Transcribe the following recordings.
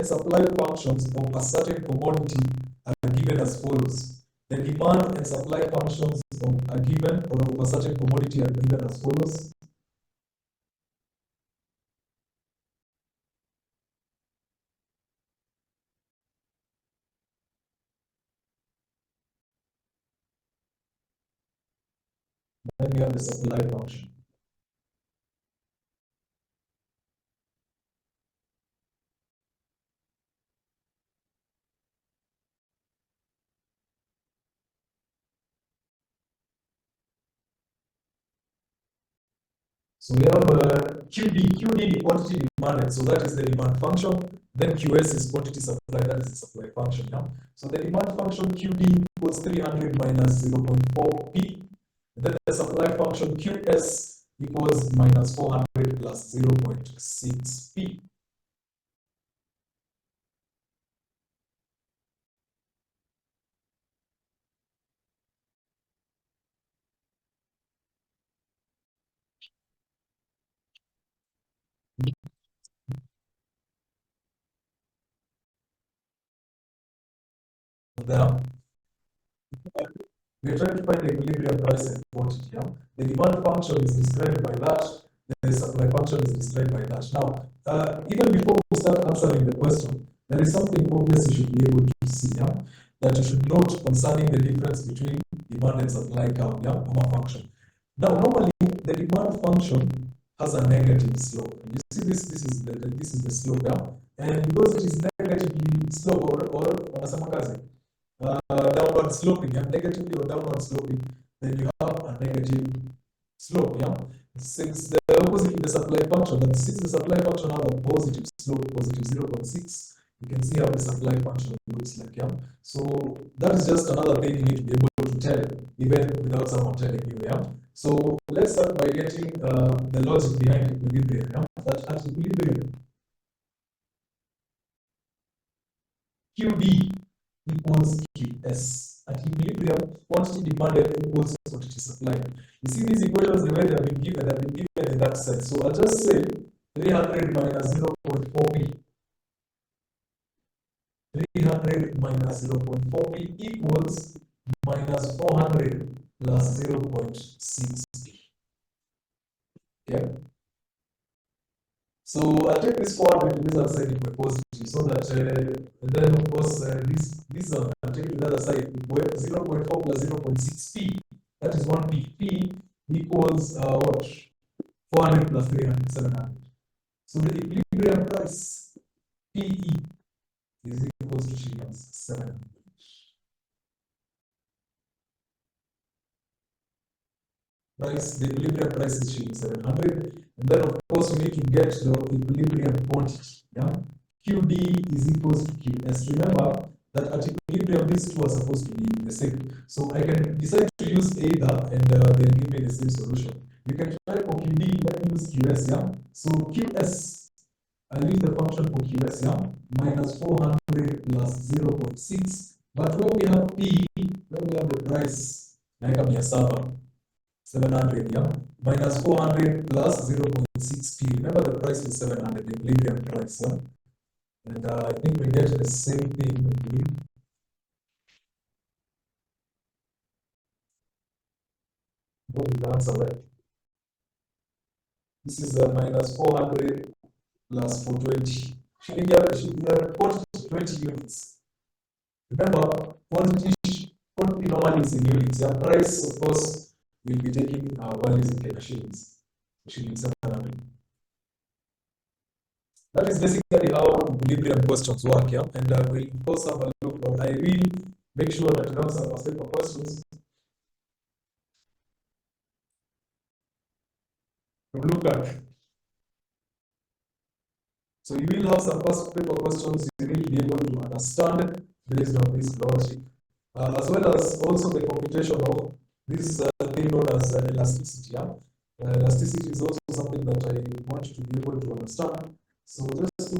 and supply functions of a certain commodity are given as follows. The demand and supply functions of a given or of a certain commodity are given as follows. Then we have the supply function. So we have QD the quantity demanded, so that is the demand function. Then QS is quantity supply, that is the supply function. Yeah? So the demand function QD equals 300 minus 0.4p. Then the supply function QS equals minus 400 plus 0.6p. There, we are trying to find the equilibrium price and quantity. Yeah? The demand function is described by that, the supply function is described by that. Now, even before we start answering the question, there is something obvious you should be able to see, yeah? That you should note concerning the difference between demand and supply curve, yeah, function. Now, normally the demand function has a negative slope. You see this is the slope, yeah? And because it is negatively slope downward sloping, yeah, negatively or downward sloping, then you have a negative slope, yeah. Since the opposite to the supply function, that since the supply function has a positive slope, positive 0.6, you can see how the supply function looks like, yeah. So that is just another thing you need to be able to tell, even without someone telling you, yeah. So let's start by getting the logic behind equilibrium, yeah. That at equilibrium, QD equals QS. At equilibrium, quantity demanded equals quantity supplied. You see these equations, the way they have been given in that sense. So I'll just say 300 minus 0.4p. 300 minus 0.4p equals minus 400 plus 0.6p. Okay. So I'll take this forward to this other side if we're positive, so that then of course this one I'll take it to the other side. If we're 0.4 plus 0.6p, that is 1p. P equals what? 400 plus 300, 700. So the equilibrium price PE is equals to shillings 700. The equilibrium price is shilling 700, and then of course we need to get the equilibrium quantity. Yeah, QD is equals to QS. Remember that at equilibrium these two are supposed to be the same. So I can decide to use either, and they'll give me the same solution. You can try for QD, let me use QS. Yeah, so QS, I'll use the function for QS. Yeah, minus 400 plus 0.6. But when we have P, when we have the price, like a server. 700, yeah, minus 400 plus 0.6p. Remember the price was 700, the equilibrium price, yeah? And I think we get the same thing, I believe. What is the answer right? This is minus 400 plus 420. Should be quantity 20 units. Remember, quantity normally is in units. Yeah, price, of course, will be taking values in shillings. Shillings 700. That is basically how equilibrium questions work, yeah. And we'll of course have a look, but I really make sure that you have some past paper questions to look at. So you will have some past paper questions you will be able to understand based on this logic, as well as also the computation of this thing known as elasticity. Yeah? Elasticity is also something that I want you to be able to understand. So just to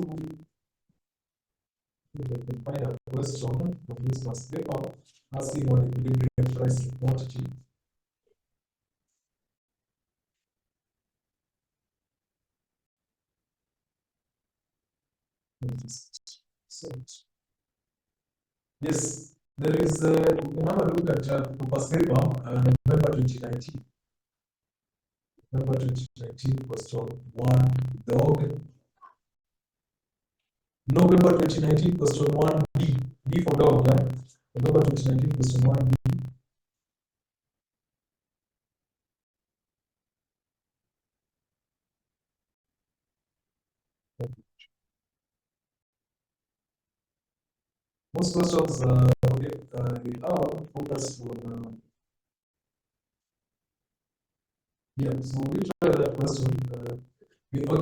find a question from this past paper asking what equilibrium price to quantity. Yes, there is, you can have a look at Cooper's paper, November 2019. November 2019, question 1, dog. November 2019, question 1, D. D for dog, yeah? November 2019, question 1, D. Most questions, are focused on, yeah, so we try that question.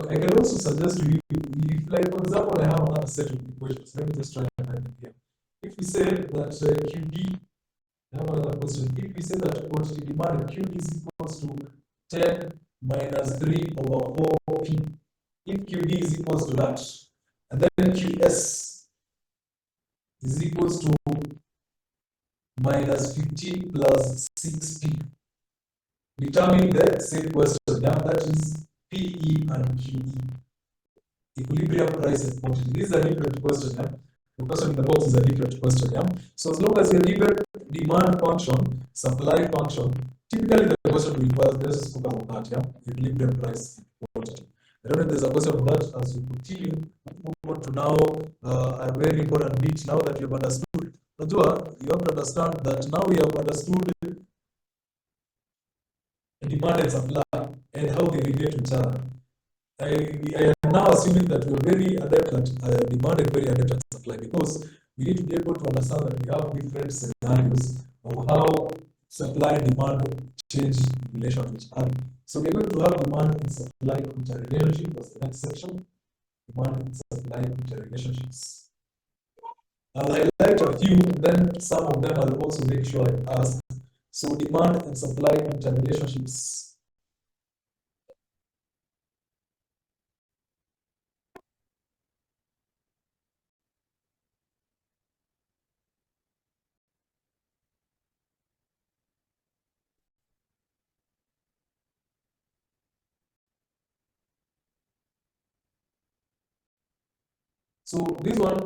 I can also suggest to you, if, like, for example, I have another set of equations. Let me just try and find them here. If we say that QD, I have another question. If we say that quantity demand QD is equals to 10 minus 3 over 4P, if QD is equals to that, and then QS is equals to minus 15 plus 6P, determine the same question, yeah, that is PE and QE. Equilibrium price and quantity. This is a different question, yeah? The question in the box is a different question, yeah? So as long as you give demand function, supply function, typically the question will first, let's just focus on that, yeah? Equilibrium price and quantity. I don't know if there's a question on that as we continue. Move on to now a very important bit now that you've understood. You have to understand that now we have understood demand and supply and how they relate to each other. I am now assuming that we're very adept at demand and very adept at supply, because we need to be able to understand that we have different scenarios of how supply and demand change in relation to each other. So we're going to have demand and supply interrelationship. That's the next section. Demand and supply interrelationships. I'll highlight a few, and then some of them I'll also make sure I ask. So demand and supply interrelationships. So this one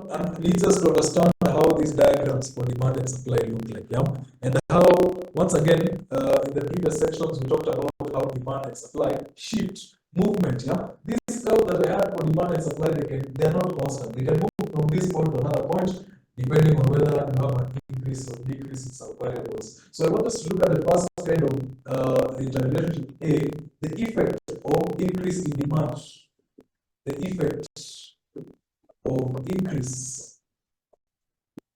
leads us to understand how these diagrams for demand and supply look like, yeah, and how, once again, in the previous sections we talked about how demand and supply shift movement, yeah. These curves that I had for demand and supply, they are not constant. They can move from this point to another point depending on whether you have an increase or decrease in some variables. So I want us to look at the first kind of interrelationship A, the effect of increase in demand, the effect of increase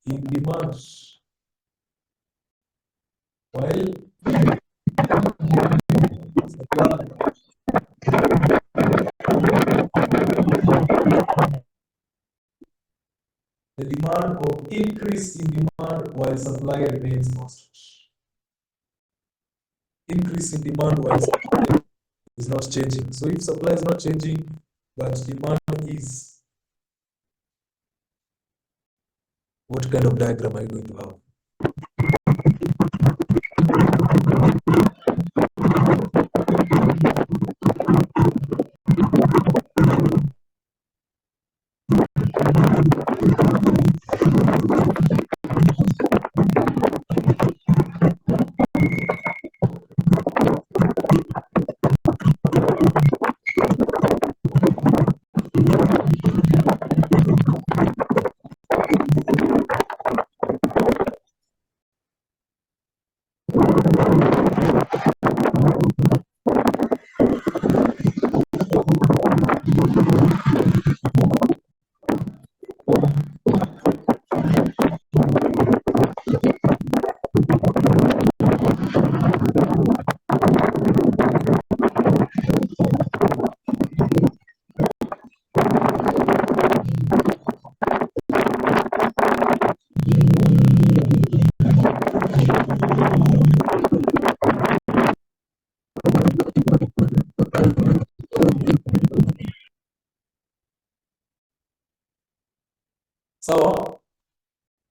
in demand while supply the demand of increase in demand while supply remains constant. Increase in demand while supply is not changing. So if supply is not changing but demand is, what kind of diagram are you going to have?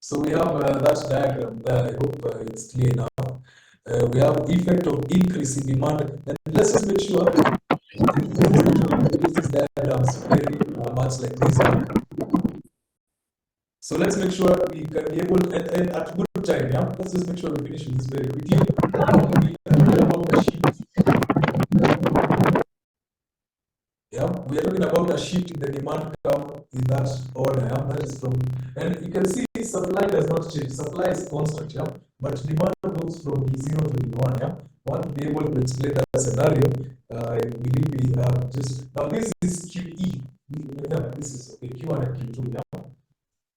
So we have that diagram there. I hope it's clear now. We have effect of increase in demand, and let's just make sure these diagrams very much like this one. So let's make sure we can be able and at good time. Yeah, let's just make sure we finish with this very quickly. We can read about a shift. Yeah, we are talking about a shift in the demand curve in that order. Yeah, that is from, and you can see supply does not change. Supply is constant. Yeah, but demand goes from D0 to D1. Yeah, want to be able to explain that scenario. I believe we have just now. This is QE. Yeah, this is okay. Q1 and Q2. Yeah.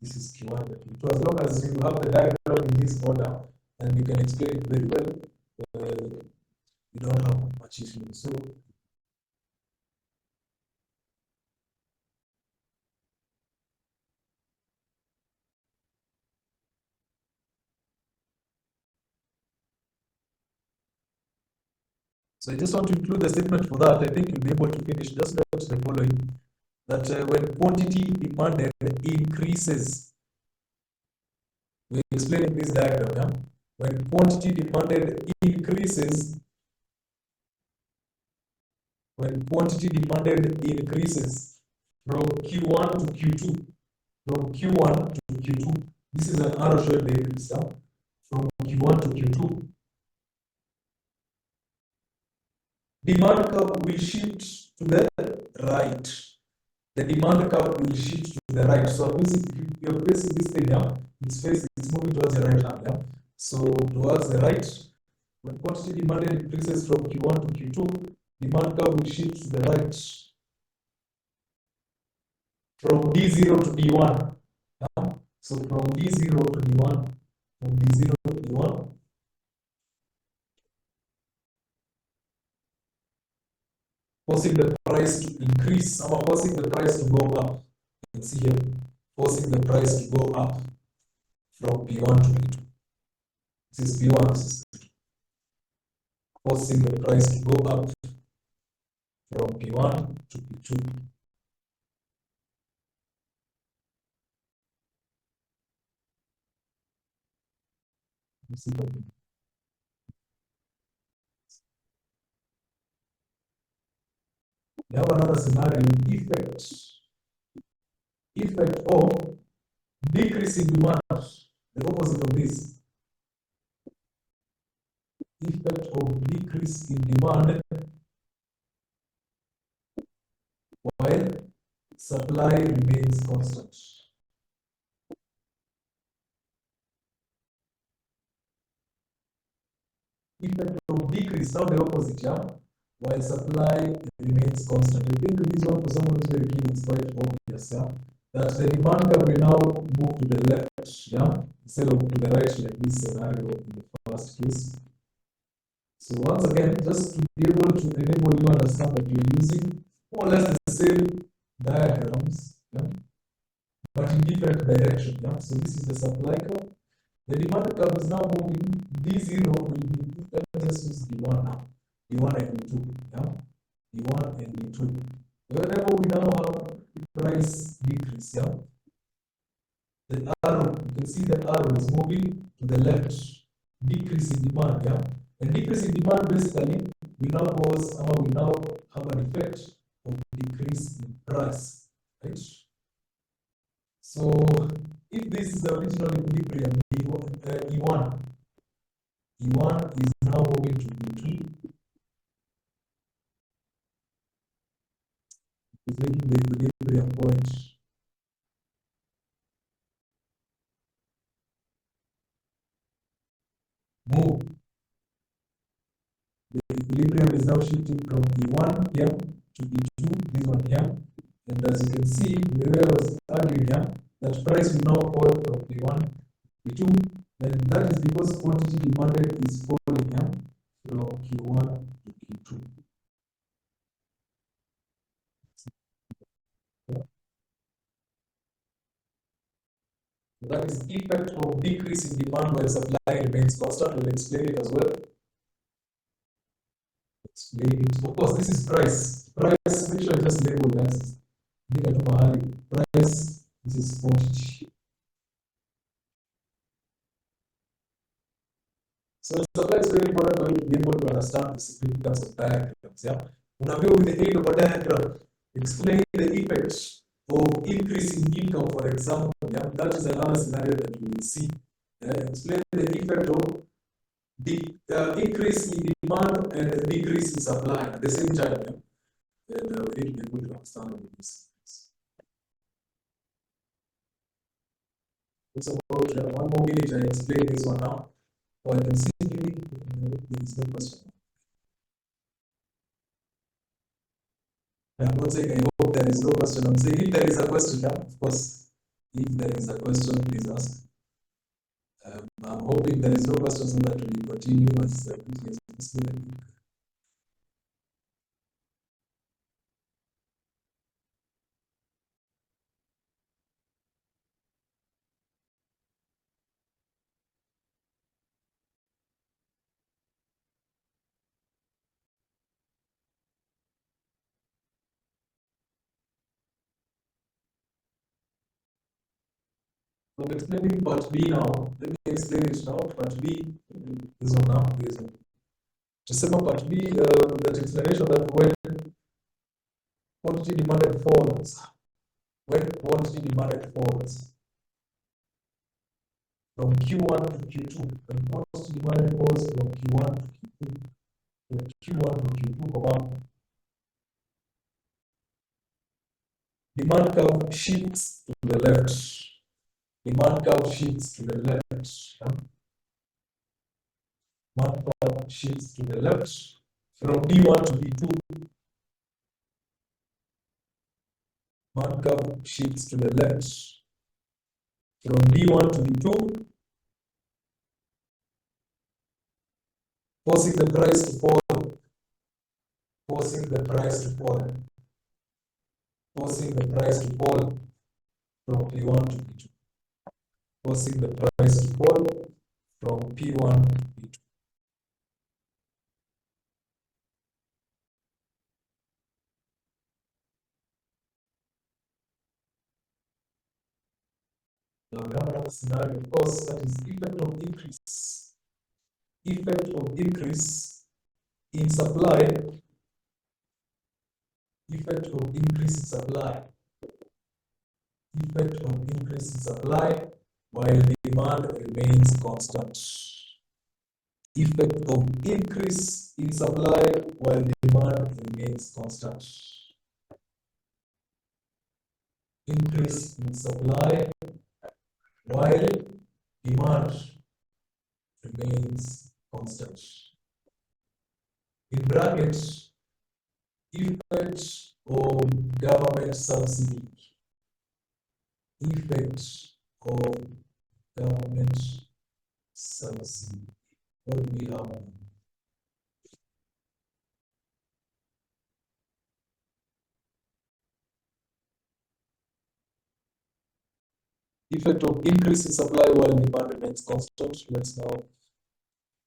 This is Q1 and Q2. As long as you have the diagram in this order and you can explain it very well, you don't have much issue. So I just want to include the statement for that. I think you'll be able to finish. Just note the following: that when quantity demanded increases, we explain in this diagram. Yeah? When quantity demanded increases, from Q1 to Q2, this is an arrow showing the increase. Yeah? From Q1 to Q2, demand curve will shift to the right. The demand curve will shift to the right. So if you're facing this thing now, it's moving towards the right hand. Yeah? So towards the right, when quantity demanded increases from Q1 to Q2, demand curve will shift to the right from D0 to D1. Yeah? So from D0 to D1, forcing the price to increase, or forcing the price to go up. You can see here, forcing the price to go up from P1 to P2. This is P1, this is P2. Forcing the price to go up from P1 to P2. We have another scenario, effect of decrease in demand, the opposite of this. Effect of decrease in demand while supply remains constant. Effect of decrease, now the opposite, yeah? While supply remains constant. I think this one, for someone who's very keen, is quite obvious, yeah? That the demand curve will now move to the left, yeah? Instead of to the right, like this scenario in the first case. So once again, just to be able to enable you understand that you're using more or less the same diagrams, yeah? But in different direction, yeah? So this is the supply curve. The demand curve is now moving. D0 will be, let me just use D1 now. D1 and D2, yeah? D1 and D2. Whenever we now have price decrease, yeah? The arrow, you can see the arrow is moving to the left. Decrease in demand, yeah? And decrease in demand basically will now cause, or will now have an effect of decrease in price, right? So if this is the original equilibrium, E1 is now moving to E2. Is making the equilibrium point. Move. The equilibrium is now shifting from E1 here to E2, this one here. And as you can see, the way I was arguing here, that price will now fall from E1 to E2. And that is because quantity demanded is falling here from Q1 to Q2. That is effect of decrease in demand when supply remains constant. We'll explain it as well. Explain it. Of course, this is price. Price, make sure I just label that. Price, this is quantity. So supply is very important for you to be able to understand the significance of diagrams. Yeah. With the aid of a diagram, explain the effects of increase in income, for example, yeah, that is another scenario that we will see. Explain the effect of the increase in demand and decrease in supply at the same time. Yeah? And we need to be able to understand all this. It's about 1 more minute. I explain this one now. Or I can simply, there is no question. I'm not saying I hope there is no question. I'm saying if there is a question, yeah, of course, if there is a question, please ask. I'm hoping there is no question so that we continue as quickly as possible. So I'm explaining part B now. Let me explain it now. Part B, this one now, this one. Just about part B, that explanation that when quantity demanded falls, when quantity demanded falls from Q1 to Q2, when quantity demanded falls from Q1 to Q2, from Q1 to Q2, demand curve shifts to the left. Demand curve shifts to the left. Demand curve shifts to the left from D1 to D2. Demand curve shifts to the left from D1 to D2, forcing the price to fall. Forcing the price to fall. Forcing the price to fall from P1 to P2. Forcing the price to fall from P1 to P2. Now we have another scenario, of course, that is effect of increase. Effect of increase in supply. Effect of increase in supply. Effect of increase in supply while demand remains constant. Effect of increase in supply while demand remains constant. Increase in supply while demand remains constant. In brackets, effect of government subsidy. Effect of government subsidy. What do we have? Effect of increase in supply while demand remains constant. Let's now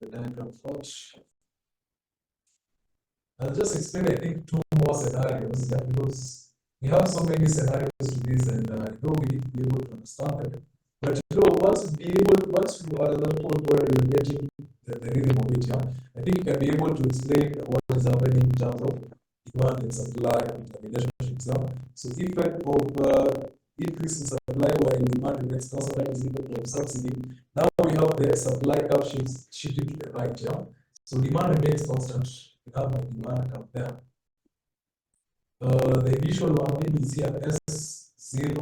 the diagram first. I'll just explain, I think, 2 more scenarios, yeah, because we have so many scenarios to this, and I know we need to be able to understand it. But once you are at that point where you're getting the rhythm of it, yeah, I think you can be able to explain what is happening in terms of demand and supply relationships. Yeah? So effect of increase in supply while demand remains constant is effect of subsidy. Now we have the supply curve shifting to the right, yeah. So demand remains constant. We have the demand curve there. The initial one maybe is here S0.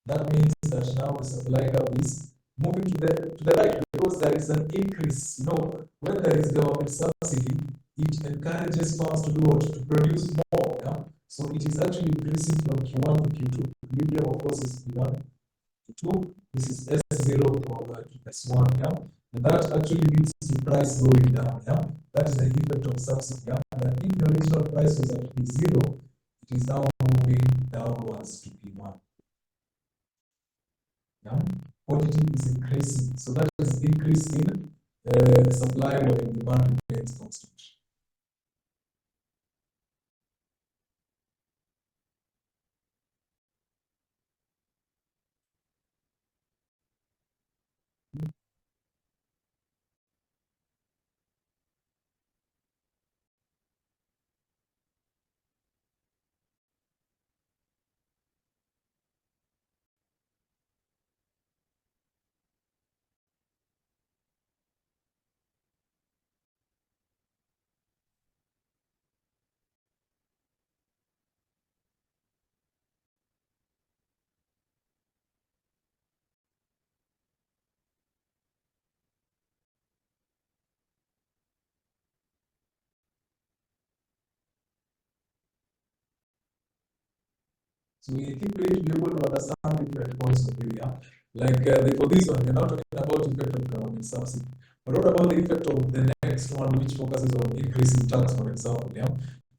That means that now the supply curve is moving to the right because there is an increase. When there is government subsidy, it encourages farmers to do what? To produce more. Yeah? So it is actually increasing from Q1 to Q2. Equilibrium, of course, is Q1 to 2. This is S0 over S1. Yeah? And that actually leads to price going down. Yeah? That is the effect of subsidy. Yeah? And if the original price was at P0, it is now moving downwards to P1. Yeah? Quantity is increasing. So that is increase in supply while demand remains constant. So we quickly be able to understand different points of view. Yeah, like for this one, we're not talking about effect of government subsidy, but what about the effect of the next one, which focuses on increasing tax, for example? Yeah,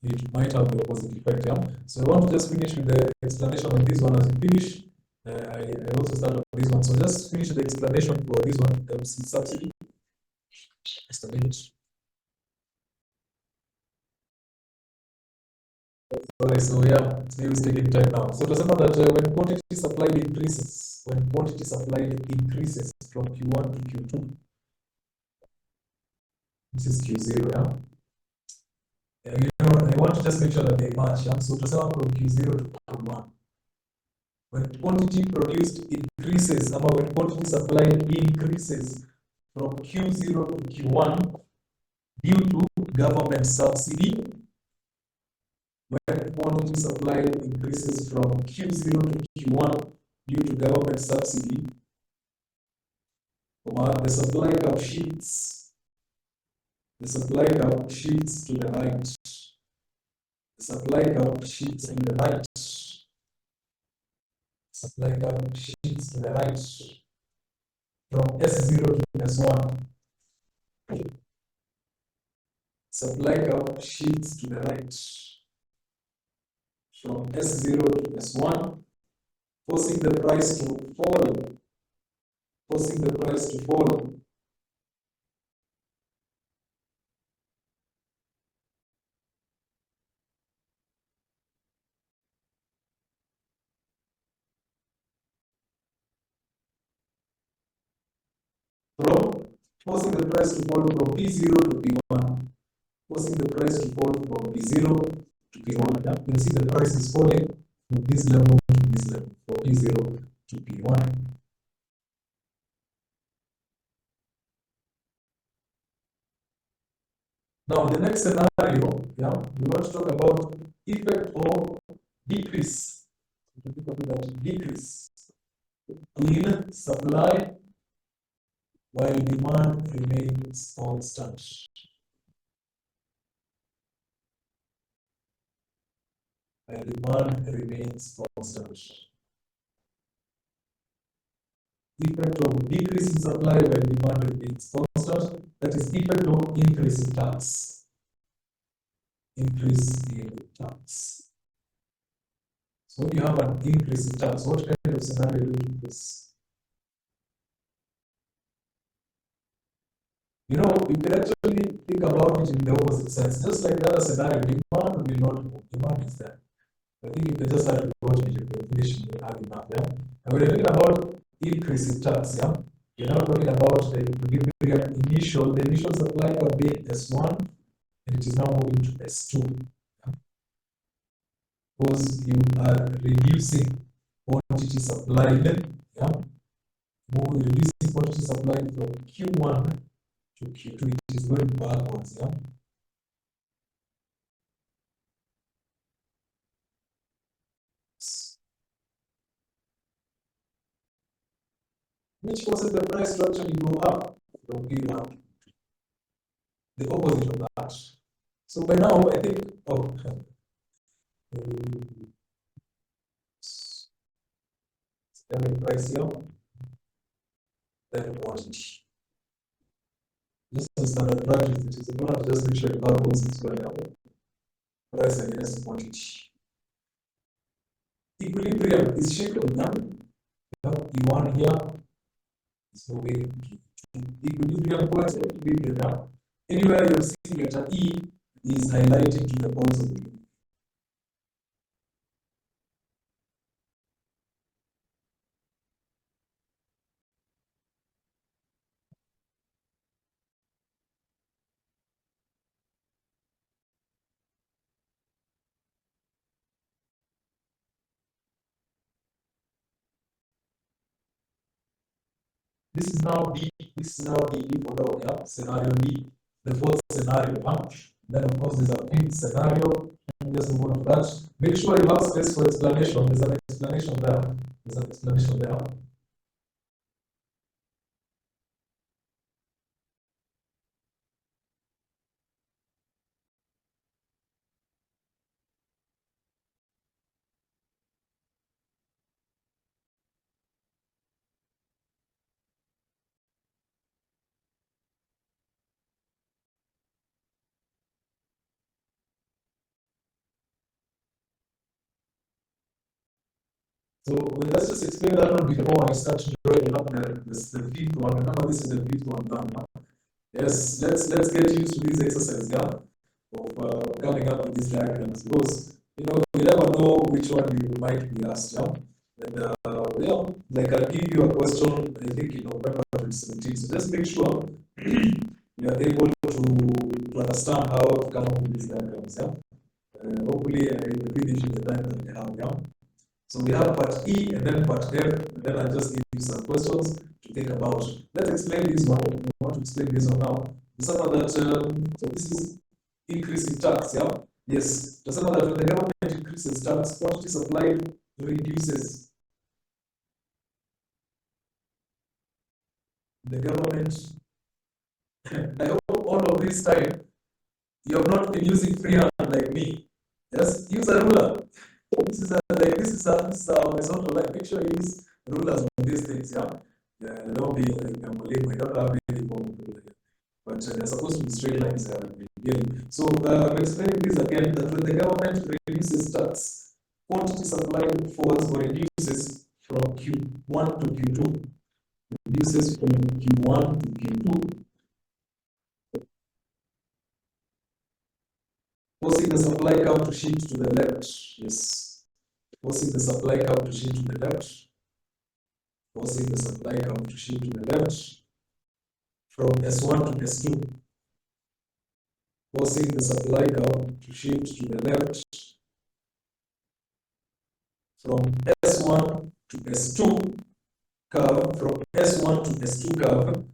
it might have the opposite effect. Yeah, so I want to just finish with the explanation of this one. As we finish, I also start on this one. So just finish the explanation for this one. MC subsidy. Just a minute. Sorry, so yeah, maybe it's taking time now. So remember that when quantity supplied increases, from Q1 to Q2, this is Q0, yeah. I want to just make sure that they match. Yeah? So to from Q0 to Q1, when quantity produced increases, or when quantity supplied increases from Q0 to Q1 due to government subsidy, when quantity supplied increases from Q0 to Q1 due to government subsidy, the supply curve shifts. The supply curve shifts to the right. The supply curve shifts to the right. Supply curve shifts to the right from S0 to S1. Supply curve shifts to the right from S0 to S1, forcing the price to fall. Forcing the price to fall. Forcing the price to fall from P0 to P1. Forcing the price to fall from P0 to P1. Yeah? You can see the price is falling from this level to this level, from P0 to P1. Now, the next scenario, yeah, we want to talk about effect of decrease. Decrease in supply while demand remains constant. While demand remains constant. Effect of decrease in supply while demand remains constant. That is effect of increase in tax. Increase in tax. So when you have an increase in tax, what kind of scenario do you face? You can actually think about it in the opposite sense. Just like the other scenario, demand will not move. Demand is there. I think you can just add to what you can finish in the argument. Yeah? And we're talking about increase in tax. Yeah? You're not talking about the initial supply of being S1, and it is now moving to S2. Yeah? Because you are reducing quantity supplied. Yeah? Reducing quantity supplied from Q1 to Q2, it is going backwards. Yeah? Which causes the price to actually go up from P1. The opposite of that. So by now, I think, price here, then quantity. This is standard practice. It is important to just make sure you have both things going on. Price against quantity. Equilibrium is shifted now. E1 here is moving to equilibrium points. Equilibrium now. Anywhere you're seeing letter E is highlighting to the points of the This is now D. This is now D for dog, yeah? Scenario D, the fourth scenario. Then, of course, there's a fifth scenario. Just move on to that. Make sure you have space for explanation. There's an explanation there. There's an explanation there. So let's just explain that one before I start drawing up the fifth one. Remember, this is the fifth one done. Yes, let's get used to this exercise, yeah, of coming up with these diagrams, because you never know which one you might be asked, yeah. And yeah, like I'll give you a question, I think in November 2017. So just make sure you are able to understand how to come up with these diagrams, yeah. Hopefully, I will finish in the time that we have, yeah. So we have part E and then part F, and then I'll just give you some questions to think about. Let's explain this one. We want to explain this one now. Remember that, so this is increase in tax, yeah? Yes. Remember that when the government increases tax, quantity supplied reduces. The government, I hope all of this time, you have not been using freehand like me. Yes, use a ruler. This is a horizontal line. Make sure you use rulers on these things, yeah? Don't be like a Malay. I don't have any form of ruler here. But they're supposed to be straight lines. So I'm explaining this again, that when the government reduces tax, quantity supplied falls or reduces from Q1 to Q2. Reduces from Q1 to Q2. Forcing the supply curve to shift to the left. Yes. Forcing the supply curve to shift to the left. Forcing the supply curve to shift to the left. From S1 to S2. Forcing the supply curve to shift to the left. From S1 to S2 curve. From S1 to S2 curve.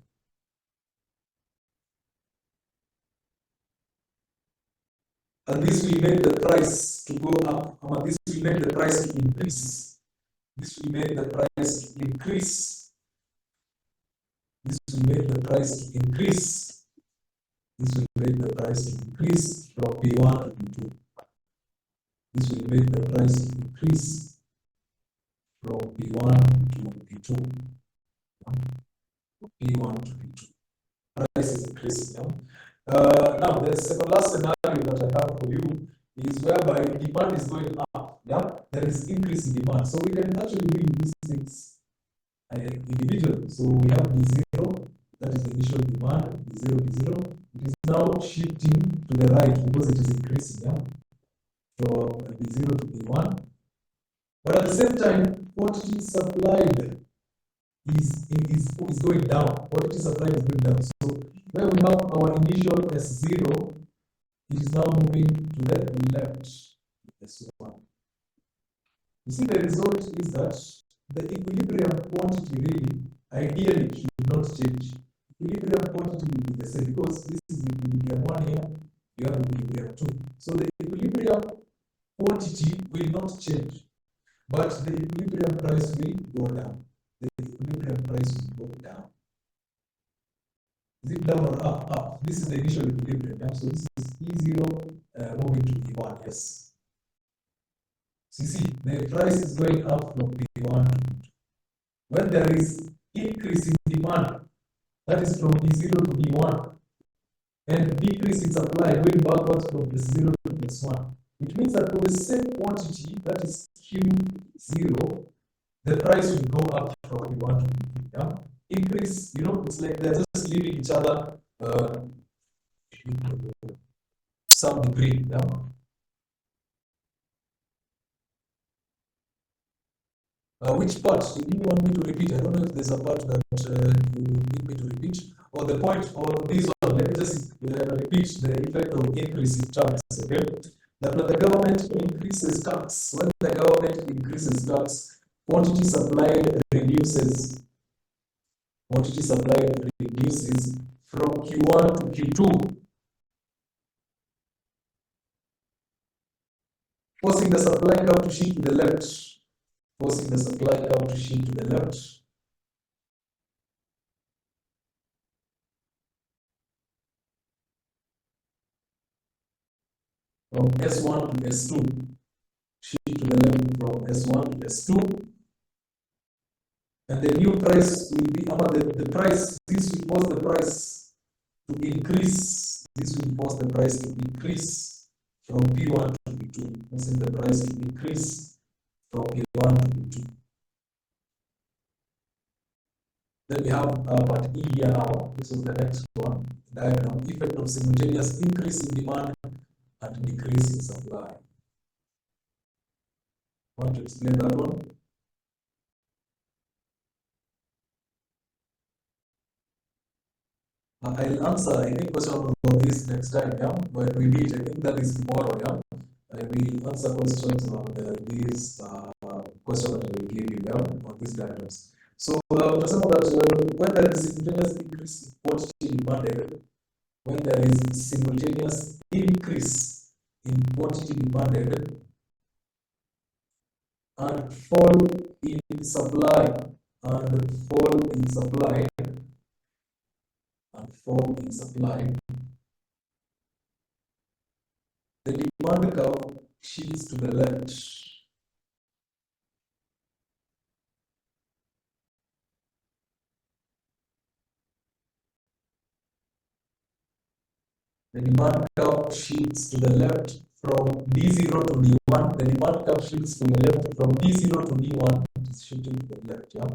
And this will make the price to go up. This will make the price to increase. This will make the price to increase. This will make the price to increase. This will make the price to increase from P1 to P2. This will make the price to increase from P1 to P2. P1 to P2. Price is increasing. Now, the second last scenario that I have for you is whereby demand is going up. Yeah, there is increase in demand. So we can actually read these things individually. So we have B0, that is the initial demand, B0, B0. It is now shifting to the right because it is increasing. Yeah, from B0 to B1. But at the same time, quantity supplied is going down. Quantity supplied is going down. So where we have our initial S0, it is now moving to the left. S1. You see, the result is that the equilibrium quantity really, ideally, should not change. Equilibrium quantity will be the same because this is equilibrium 1 here, you have equilibrium 2. So the equilibrium quantity will not change, but the equilibrium price will go down. The equilibrium price will go down. Is it down or up? Up. This is the initial equilibrium. Yeah? So this is E0 moving to P1. Yes. So you see, the price is going up from P1 to P2. When there is increase in demand, that is from P0 to P1, and decrease in supply going backwards from S0 to S1. It means that for the same quantity, that is Q0, the price will go up from P1 to P2. Yeah? Increase, it's like they're just leaving each other some degree. Yeah? Which part do you want me to repeat? I don't know if there's a part that you need me to repeat. Or the point on this one, let me just repeat the effect of increase in tax. Okay? That when the government increases tax, quantity supplied reduces. Quantity supplied reduces from Q1 to Q2, forcing the supply curve to shift to the left. Forcing the supply curve to shift to the left. From S1 to S2. Shift to the left from S1 to S2. And the new price will be the price. This will force the price to increase. This will force the price to increase from P1 to P2. Forcing the price to increase from P1 to P2. Then we have part E here now. This is the next one. Diagram: effect of simultaneous increase in demand and decrease in supply. Want to explain that one? I'll answer, I think, question on this next time, yeah? When we meet, I think that is tomorrow, yeah? I will answer questions on these questions that I will give you, yeah? On these diagrams. So, some of that, when there is simultaneous increase in quantity demanded, when there is simultaneous increase in quantity demanded, and fall in supply, and fall in supply, and fall in supply, the demand curve shifts to the left. The demand curve shifts to the left from D0 to D1. The demand curve shifts to the left from D0 to D1. It is shifting to the left, yeah?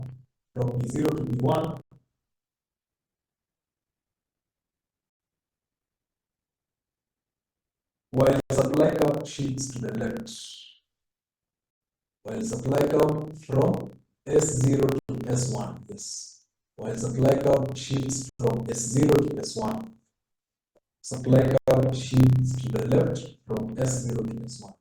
From D0 to D1. While supply curve shifts to the left. While supply curve from S0 to S1, yes. While supply curve shifts from S0 to S1. Supply curve shifts to the left from S0 to S1.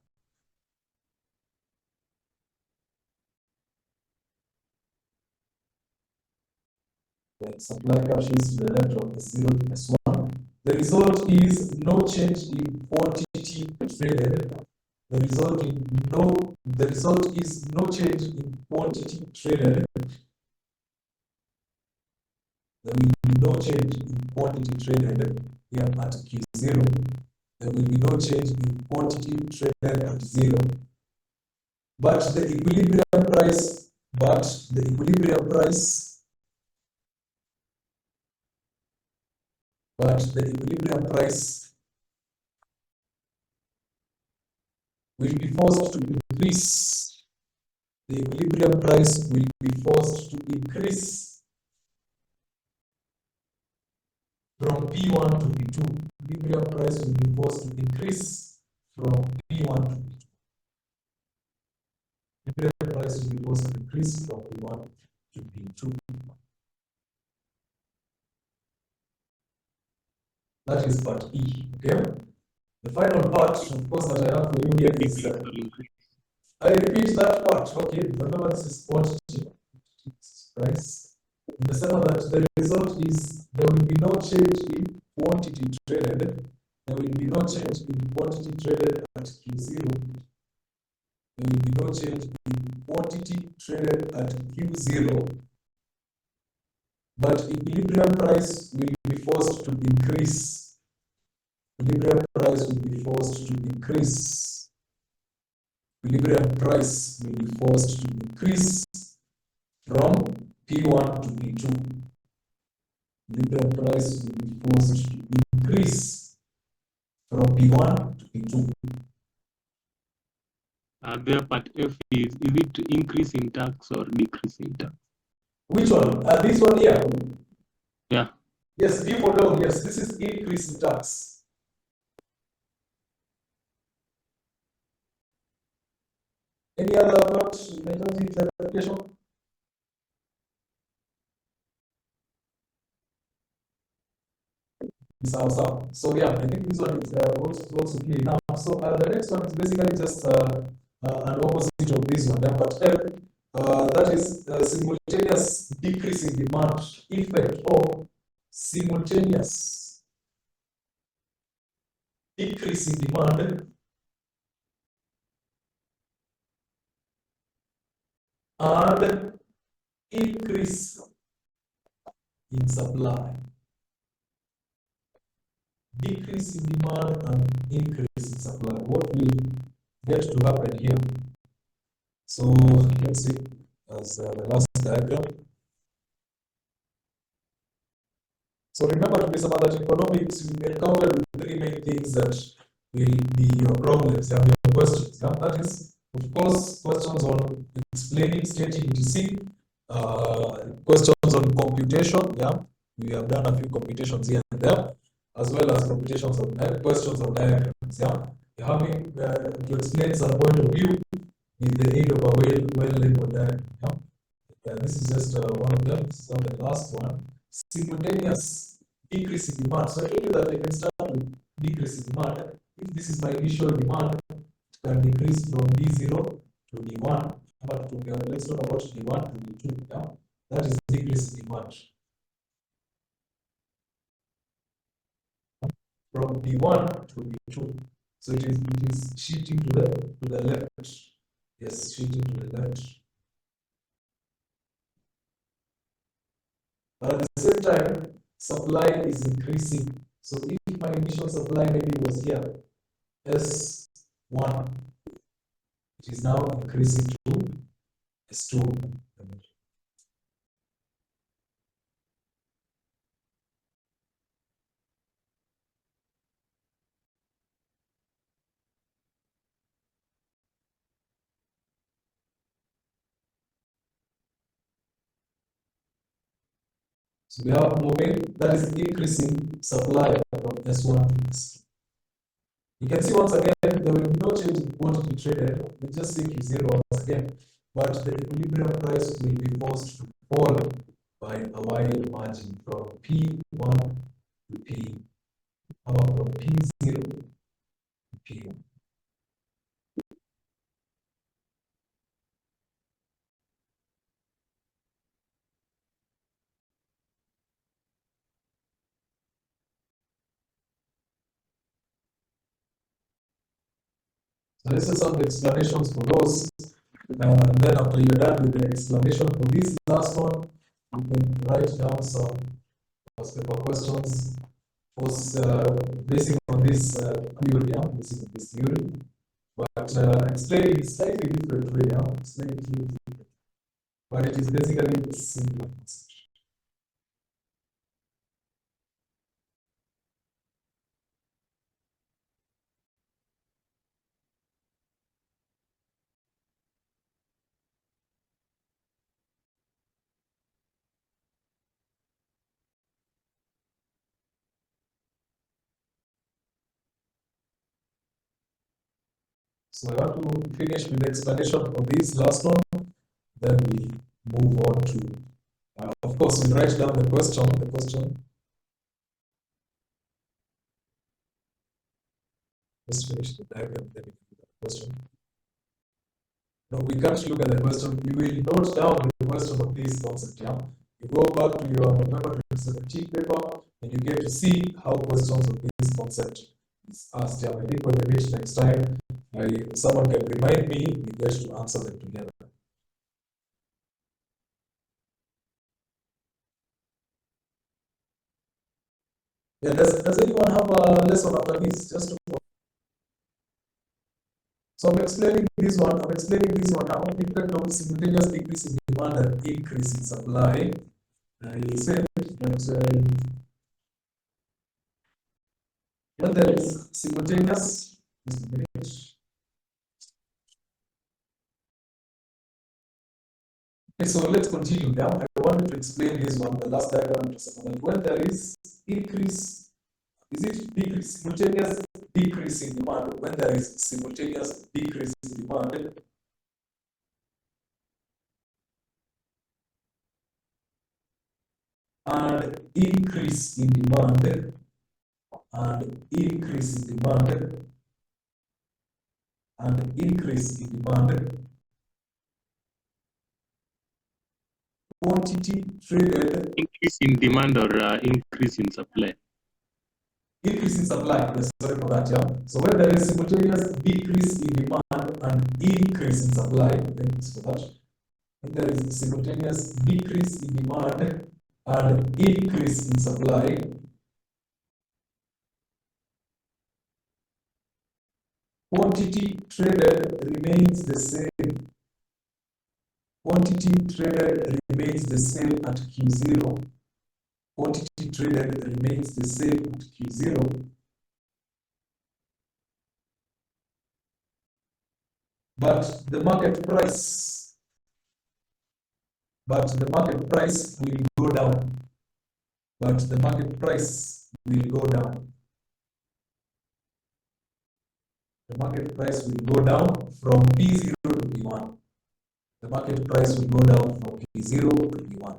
The supply curve shifts to the left from S0 to S1. The result is no change in quantity traded. The result is no change in quantity traded. There will be no change in quantity traded here at Q0. There will be no change in quantity traded at 0. But the equilibrium price, will be forced to increase. The equilibrium price will be forced to increase from P1 to P2. Equilibrium price will be forced to increase from P1 to P2. Equilibrium price will be forced to increase from P1 to P2. That is part E, okay? The final part, of course, that I have for you here is, I repeat that part, okay? Remember, this is quantity price. In the sense that the result is there will be no change in quantity traded. There will be no change in quantity traded at Q0. There will be no change in quantity traded at Q0. But equilibrium price will be forced to increase. Equilibrium price will be forced to increase. Equilibrium price will be forced to increase from P1 to P2. Equilibrium price will be forced to increase from P1 to P2. There part F is it to increase in tax or decrease in tax? Which one? This one here? Yeah. Yes, D for dog, yes, this is increase in tax. Any other thoughts in terms of clarification? So yeah, I think this one is also clear now. So the next one is basically just an opposite of this one. But that is simultaneous decrease in demand, effect of simultaneous decrease in demand and increase in supply. Decrease in demand and increase in supply. What will get to happen here? So let's see as the last diagram. So remember to be some that economics, we encountered with three main things that will be your problems and your questions. Yeah? That is, of course, questions on explaining, stating, etc. questions on computation. Yeah, we have done a few computations here and there, as well as computations on questions on diagrams. Yeah, having to explain some point of view with the aid of a well-labeled diagram. Yeah, this is just one of them. This is not the last one. Simultaneous decrease in demand. So I told you that I can start to decrease in demand. If this is my initial demand, it can decrease from D0 to D1. But let's talk about D1 to D2. Yeah? That is decrease in demand. From D1 to D2. So it is shifting to the left. Yes, shifting to the left. But at the same time, supply is increasing. So if my initial supply maybe was here, S1, it is now increasing to S2. So we are moving, that is increasing supply from S1 to S2. You can see once again, there will be no change in quantity traded. We just say Q0 once again, but the equilibrium price will be forced to fall by a wide margin from P1 to P, or from P0 to P1. So this is some explanations for those. And then after you're done with the explanation for this last one, you can write down some paper questions was based on this theory, based on this theory, but explained in slightly different way, slightly different. But it is basically similar. So I want to finish with the explanation of this last one, then we move on to, of course, we write down the question. Let's finish the diagram, then we do the question. No, we can't look at the question. You will note down the question of this concept. Yeah? You go back to your November 2017 paper and you get to see how questions of this concept is asked. Yeah? I think when we meet next time, someone can remind me, we get to answer them together. Yeah, does anyone have a lesson after this? Just to So I'm explaining this one. Now, effect of simultaneous decrease in demand and increase in supply. You said that when there is simultaneous, okay, so let's continue now. I wanted to explain this one, the last diagram. When there is increase, is it decrease, simultaneous decrease in demand? When there is simultaneous decrease in demand, and increase in demand, and increase in demand, and increase in demand, quantity traded, Increase in demand or increase in supply? Increase in supply, yes, sorry for that, yeah. So when there is simultaneous decrease in demand and increase in supply, thanks for that. When there is simultaneous decrease in demand and increase in supply, quantity traded remains the same. Quantity traded remains the same at Q0. Quantity traded remains the same at Q0. But the market price but the market price will go down. But the market price will go down. The market price will go down from P0 to P1. The market price will go down from P0 to P1.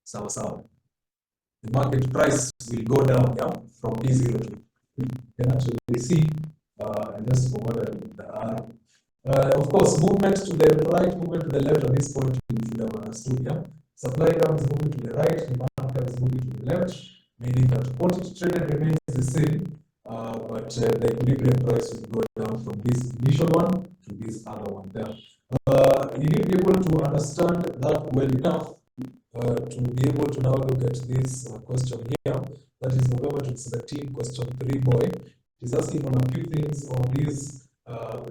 So the market price will go down, yeah, from P0 to you can actually see, I just forgot the R. Of course, movement to the right, movement to the left at this point, you should have understood, yeah. Supply curve is moving to the right, demand curve is moving to the left, meaning that quantity traded remains the same, but the equilibrium price will go down from this initial one to this other one there. You need to be able to understand that well enough to be able to now look at this question here. That is November 2017, question 3 boy. He's asking on a few things on this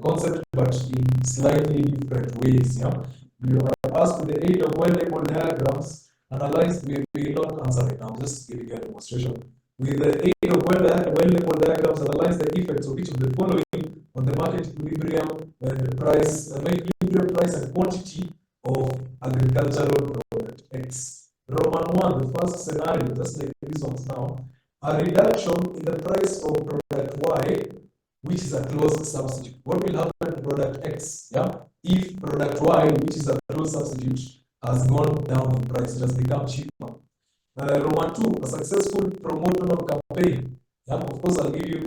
concept, but in slightly different ways. Yeah, we are asked with the aid of well-labeled diagrams, analyze. We will not answer it now. Just giving a demonstration. With the aid of well-labeled diagrams, analyze the effects of each of the following on the market equilibrium, the price, equilibrium price and quantity of agricultural product X. Roman 1, the first scenario, just like these ones now, a reduction in the price of product Y, which is a closed substitute. What will happen to product X? Yeah, if product Y, which is a closed substitute, has gone down in price, it has become cheaper. Roman 2, a successful promotional campaign. Yeah, of course, I'll give you,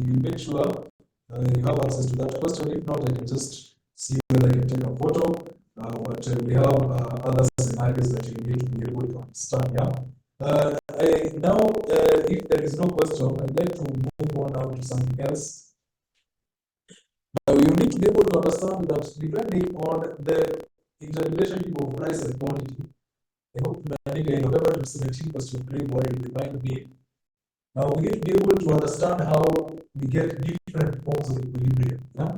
you make sure you have access to that question. If not, I can just see whether I can take a photo. But we have other scenarios that you need to be able to understand. Yeah. Now, if there is no question, I'd like to move on now to something else. Now, you need to be able to understand that depending on the interrelationship of price and quantity, I hope in November 2017 question 3 what it defined me. Now, we need to be able to understand how we get different forms of equilibrium. Yeah?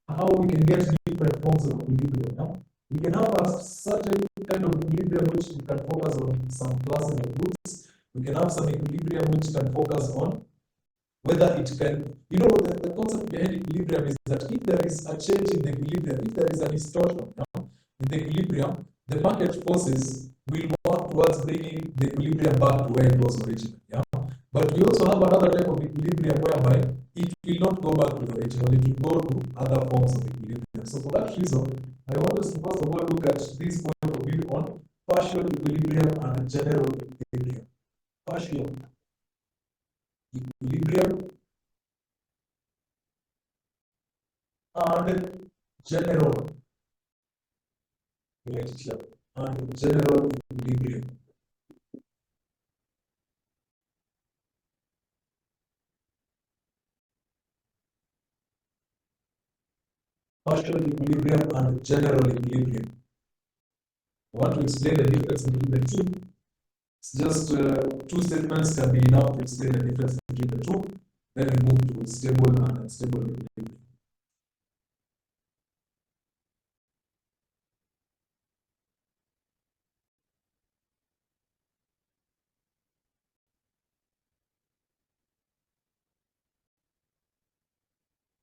How we can get different forms of equilibrium. Yeah? We can have a certain kind of equilibrium which we can focus on some classes of goods. We can have some equilibrium which can focus on whether it can, the concept behind equilibrium is that if there is a change in the equilibrium, if there is a distortion in the equilibrium, the market forces will work towards bringing the equilibrium back to where it was originally. Yeah? But we also have another type of equilibrium whereby it will not go back to the original, it will go to other forms of equilibrium. So for that reason, I want us to first of all look at this point of view on partial equilibrium and general equilibrium. Partial equilibrium and general equilibrium. Partial equilibrium and general equilibrium. I want to explain the difference between the two. It's just two statements can be enough to explain the difference between the two. Then we move to stable and unstable equilibrium.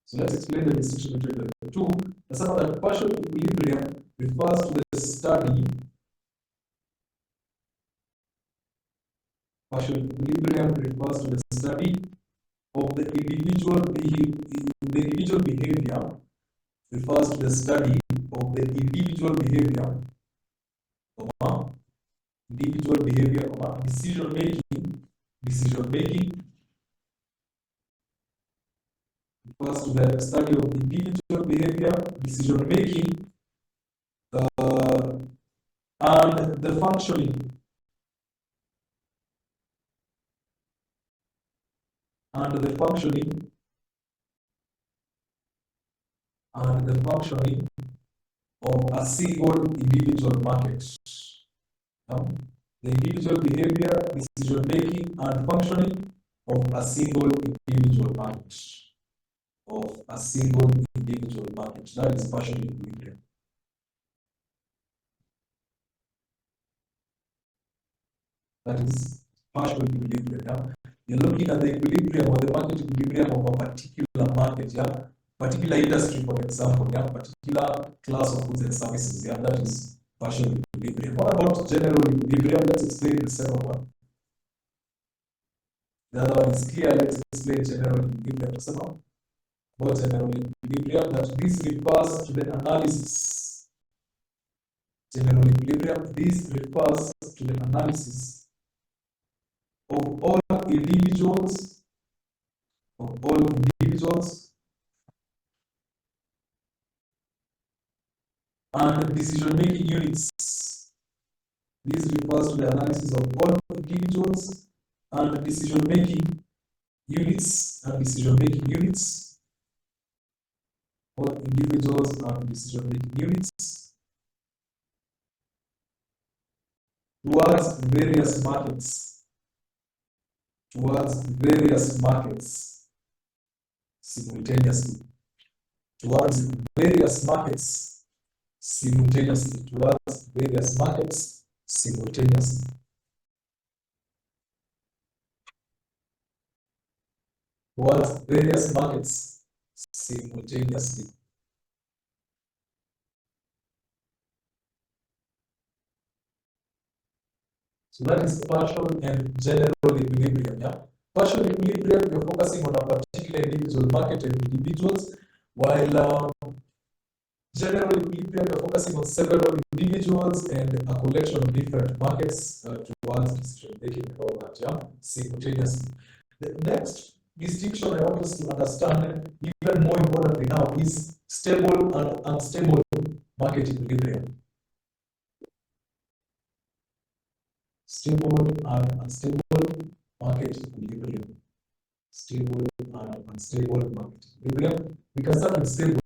So let's explain the distinction between the two. Let's say that partial equilibrium refers to the study. Partial equilibrium refers to the study of the individual behavior. Refers to the study of the individual behavior, decision making. Refers to the study of individual behavior, decision making, and the functioning. Of a single individual market. The individual behavior, decision making, and functioning of a single individual market. That is partial equilibrium. That is partial equilibrium. Yeah? You're looking at the equilibrium or the market equilibrium of a particular market. Yeah? particular industry, for example, yeah, particular class of goods and services, yeah, that is partial equilibrium. What about general equilibrium? Let's explain the second one. The other one is clear. Let's explain general equilibrium. About general equilibrium, that this refers to the analysis. General equilibrium, this refers to the analysis of all individuals, and decision-making units. This refers to the analysis of all individuals and decision-making units, all individuals and decision-making units towards various markets simultaneously. Towards various markets simultaneously. So that is partial and general equilibrium. Yeah. Partial equilibrium, you're focusing on a particular individual market and individuals, while general equilibrium, you're focusing on several individuals and a collection of different markets towards decision making and all that. Yeah, simultaneously. The next distinction I want us to understand, even more importantly now, is stable and unstable market equilibrium. Stable and unstable market equilibrium. Stable and unstable market equilibrium. We can start with stable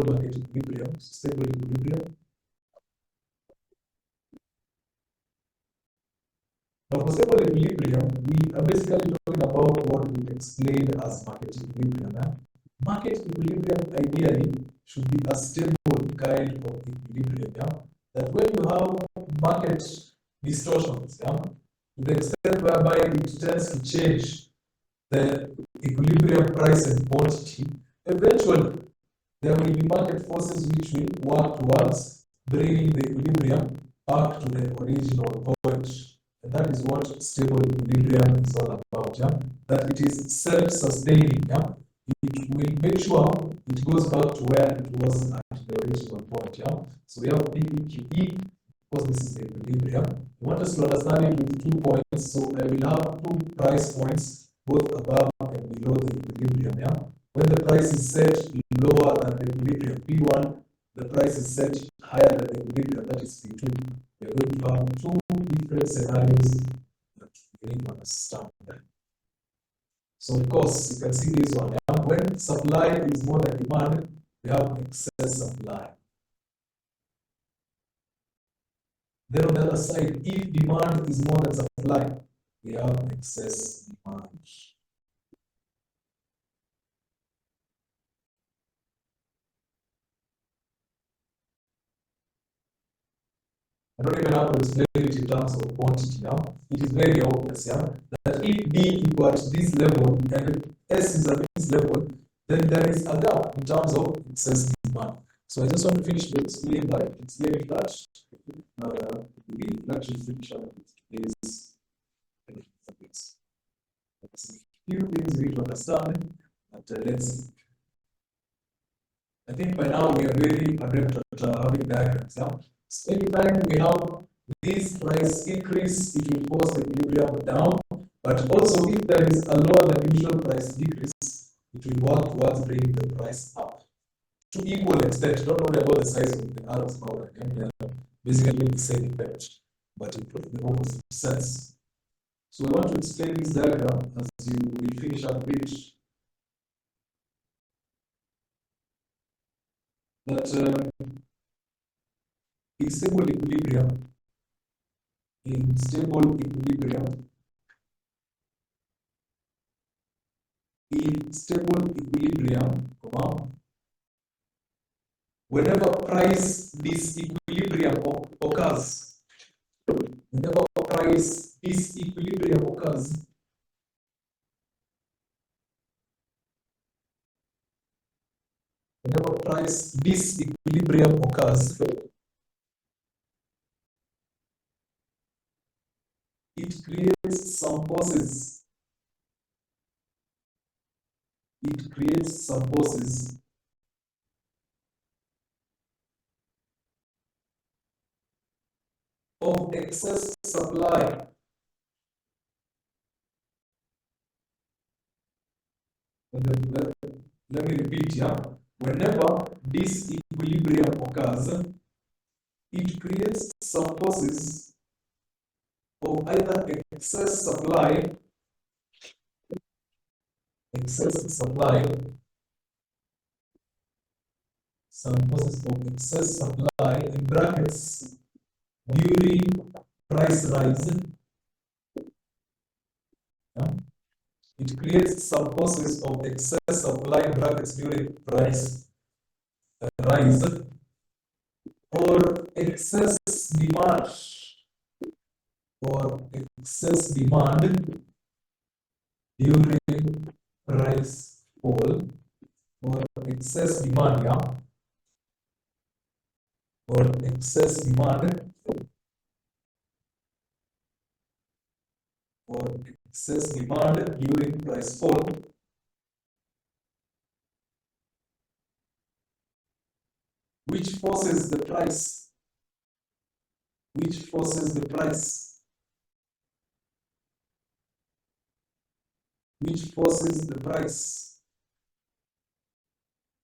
market equilibrium. Stable equilibrium. Now, for stable equilibrium, we are basically talking about what we explained as market equilibrium. Market equilibrium ideally should be a stable kind of equilibrium. Yeah? That when you have market distortions, yeah, to the extent whereby it tends to change the equilibrium price and quantity, eventually there will be market forces which will work towards bringing the equilibrium back to the original point. And that is what stable equilibrium is all about. Yeah? That it is self-sustaining. Yeah? It will make sure it goes back to where it was at the original point. Yeah? So we have PPQE, because this is the equilibrium. I want us to understand it with 2 points. So I will have 2 price points, both above and below the equilibrium. Yeah? When the price is set lower than the equilibrium, P1, the price is set higher than the equilibrium, that is P2. We are going to have 2 different scenarios that we need to understand. So of course, you can see this one. Yeah? When supply is more than demand, we have excess supply. Then on the other side, if demand is more than supply, we have excess demand. I don't even have to explain it in terms of quantity now. It is very obvious, yeah, that if B equals this level and S is at this level, then there is a gap in terms of excess demand. So I just want to finish to explain that. We actually finish up with today's topics. A few things we need to understand, but let's see. I think by now we are very adept at having diagrams. Yeah? So anytime we have this price increase, it will force the equilibrium down. But also, if there is a lower than usual price decrease, it will work towards bringing the price up to equal extent. Don't worry about the size of the arrows power. They are basically the same effect, but in the opposite sense. So we want to explain this diagram as you will finish up with that in stable equilibrium, whenever price disequilibrium occurs, price disequilibrium occurs, it creates some forces. It creates some forces of excess supply. Let me repeat here. Whenever disequilibrium occurs, it creates some forces of either excess supply, some forces of excess supply in brackets during price rise. Yeah? It creates some forces of excess supply in brackets during price rise or excess demand during price fall or excess demand, yeah, or excess demand during price fall, which forces the price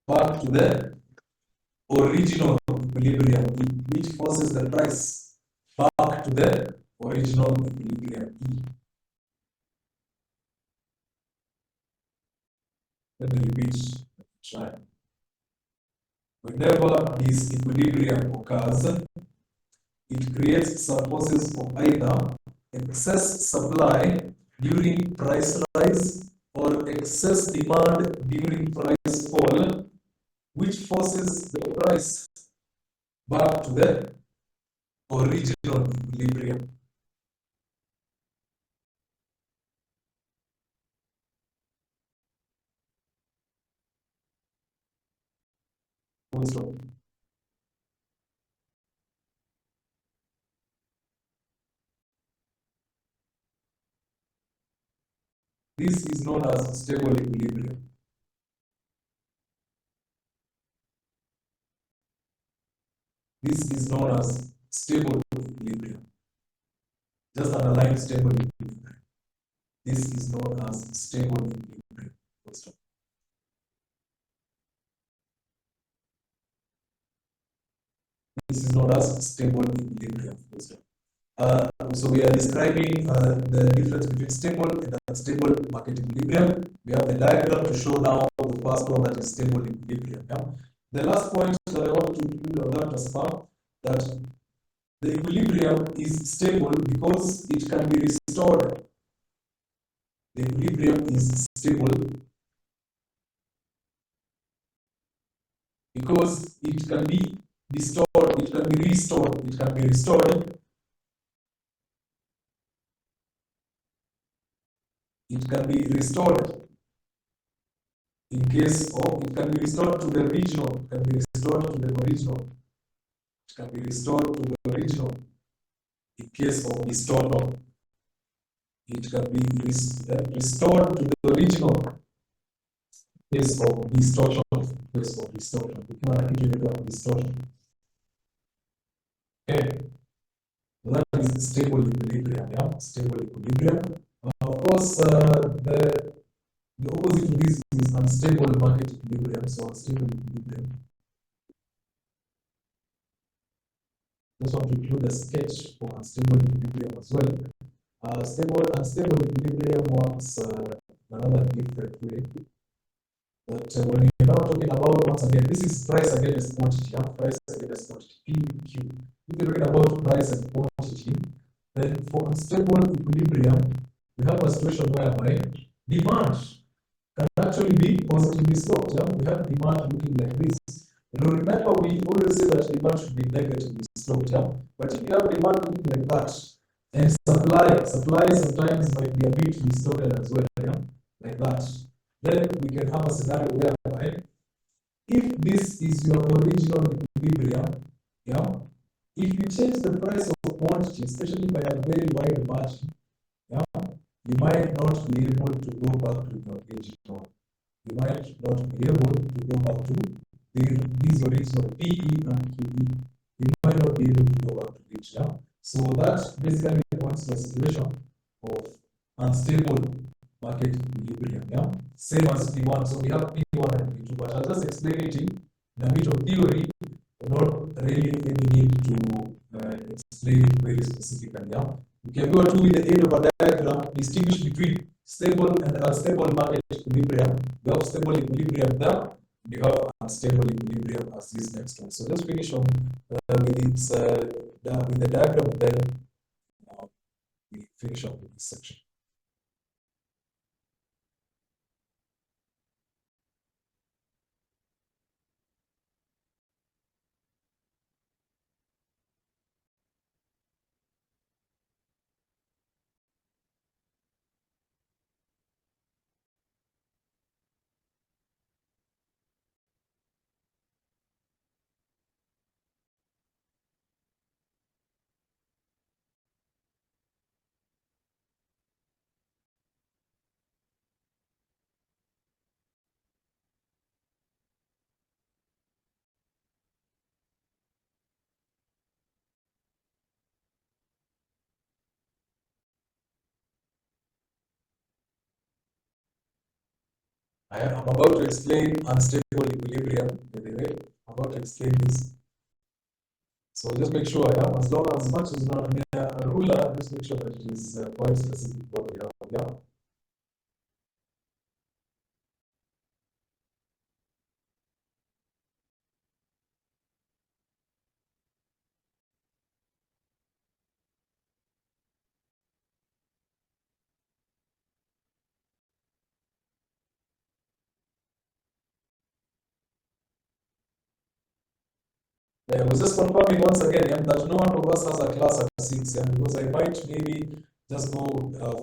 back to the original equilibrium, which forces the price back to the original equilibrium E. Let me repeat. Try. Whenever disequilibrium occurs, it creates some forces of either excess supply during price rise or excess demand during price fall, which forces the price back to the original equilibrium. Full stop. This is known as stable equilibrium. This is known as stable equilibrium. Just underline stable equilibrium. This is known as stable equilibrium. This is known as stable equilibrium. So we are describing the difference between stable and unstable market equilibrium. We have a diagram to show now the first one, that is stable equilibrium. Yeah? The last point that I want to include on that as well, that the equilibrium is stable because it can be restored. The equilibrium is stable because it can be restored. It can be restored. It can be restored. It can be restored in case of, it can be restored to the original. It can be restored to the original. It can be restored to the original in case of distortion. It can be restored to the original in case of distortion. Ukiwa na kitu inaitwa distortion. Okay. That is stable equilibrium. Yeah, stable equilibrium. Of course, the opposite to this is unstable market equilibrium. So unstable equilibrium. Just want to include a sketch for unstable equilibrium as well. Unstable equilibrium works another different way. But when you're now talking about, once again, this is price against quantity. Yeah? Price against quantity, PQ. If you're talking about price and quantity, then for unstable equilibrium, we have a situation whereby demand can actually be positively sloped. Yeah? We have demand looking like this. Remember, we always say that demand should be negatively sloped. Yeah? But if you have demand looking like that, and supply sometimes might be a bit distorted as well, yeah? Like that. Then we can have a scenario whereby if this is your original equilibrium, yeah, if you change the price of quantity, especially by a very wide margin, yeah, you might not be able to go back to your original. You might not be able to go back to these original PE and QE. You might not be able to go back to it. Yeah? So that basically points to a situation of unstable market equilibrium. Yeah? Same as P1. So we have P1 and P2, but I'll just explain it in a bit of theory, not really any need to explain it very specifically. Yeah? You can go to the end of a diagram, distinguish between stable and unstable market equilibrium. You have stable equilibrium there, you have unstable equilibrium as this next one. So let's finish on with the diagram, and then we finish up with this section. I'm about to explain unstable equilibrium, by the way. I'm about to explain this. So just make sure, yeah, as much as not near a ruler, just make sure that it is quite specific what we have. Yeah. I was just confirming once again, yeah, that no one of us has a class at 6, yeah, because I might maybe just go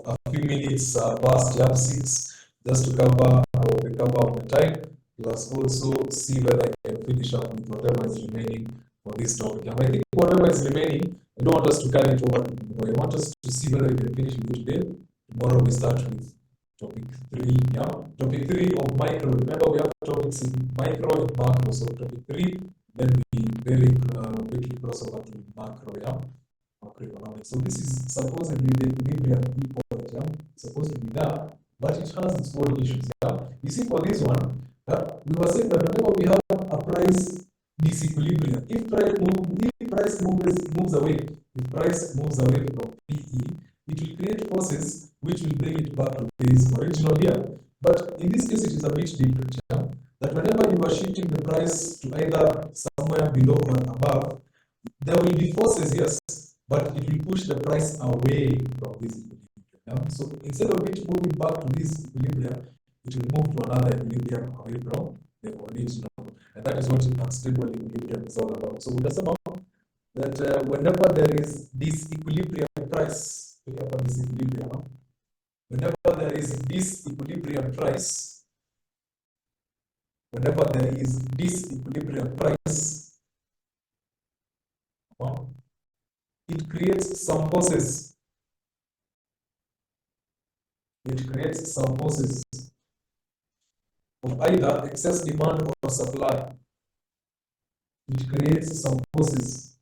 a few minutes past 6, just to cover the cover of the time, plus also see whether I can finish up with whatever is remaining for this topic. And I think whatever is remaining, I don't want us to carry it over to tomorrow. I want us to see whether we can finish with it today. Tomorrow we start with topic 3. Yeah, topic 3 of micro. Remember, we have topics in micro and macro. So topic 3. Then we very quickly cross over to macro, yeah, macroeconomics. So this is supposedly the equilibrium point, yeah, supposed to be there, but it has its own issues, yeah. You see, for this one, we were saying that whenever we have a price disequilibrium, if price moves away, if price moves away from PE, it will create forces which will bring it back to this original here. But in this case, it is a bit different, yeah. That whenever you are shifting the price to either somewhere below or above, there will be forces, yes, but it will push the price away from this equilibrium. Yeah? So instead of it moving back to this equilibrium, it will move to another equilibrium away from the original. And that is what unstable equilibrium is all about. So we can say that whenever there is this equilibrium price, whenever there is this equilibrium price, whenever there is this equilibrium price, it creates some forces. It creates some forces of either excess demand or supply. It creates some forces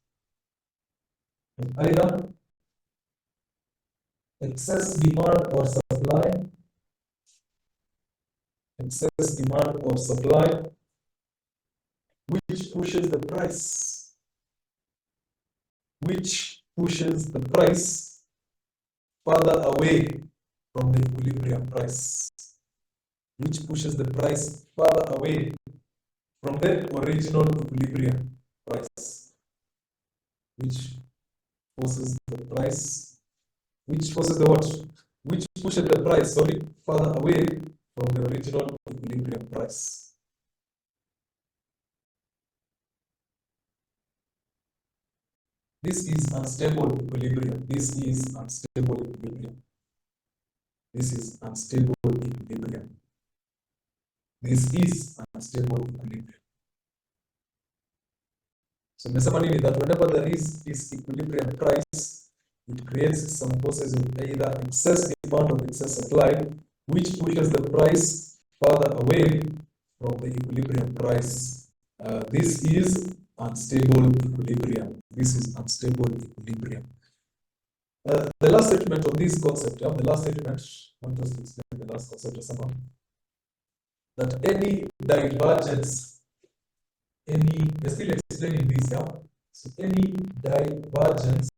of either excess demand or supply. Excess demand or supply, which pushes the price, further away from the equilibrium price, which pushes the price further away from the original equilibrium price, which forces the price, which forces the what? Which pushes the price, further away from the original equilibrium price. This is unstable equilibrium. This is unstable equilibrium. This is unstable equilibrium. This is unstable equilibrium. So nimesema nini? That whenever there is this equilibrium price, it creates some forces of either excess demand or excess supply, which pushes the price further away from the equilibrium price. This is unstable equilibrium. This is unstable equilibrium. The last statement of this concept, the last statement, I'll just explain the last concept somehow, that any divergence, we're still explaining this, so any divergence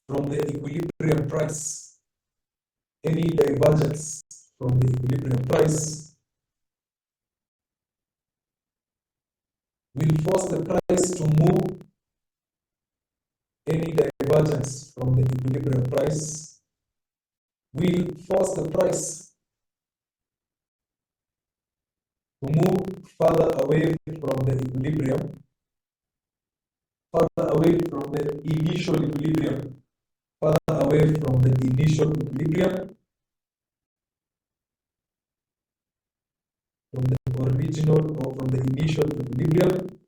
from the equilibrium price, any divergence from the equilibrium price will force the price to move. Any divergence from the equilibrium price will force the price to move further away from the equilibrium, further away from the initial equilibrium, further away from the initial equilibrium, from the original or from the initial equilibrium,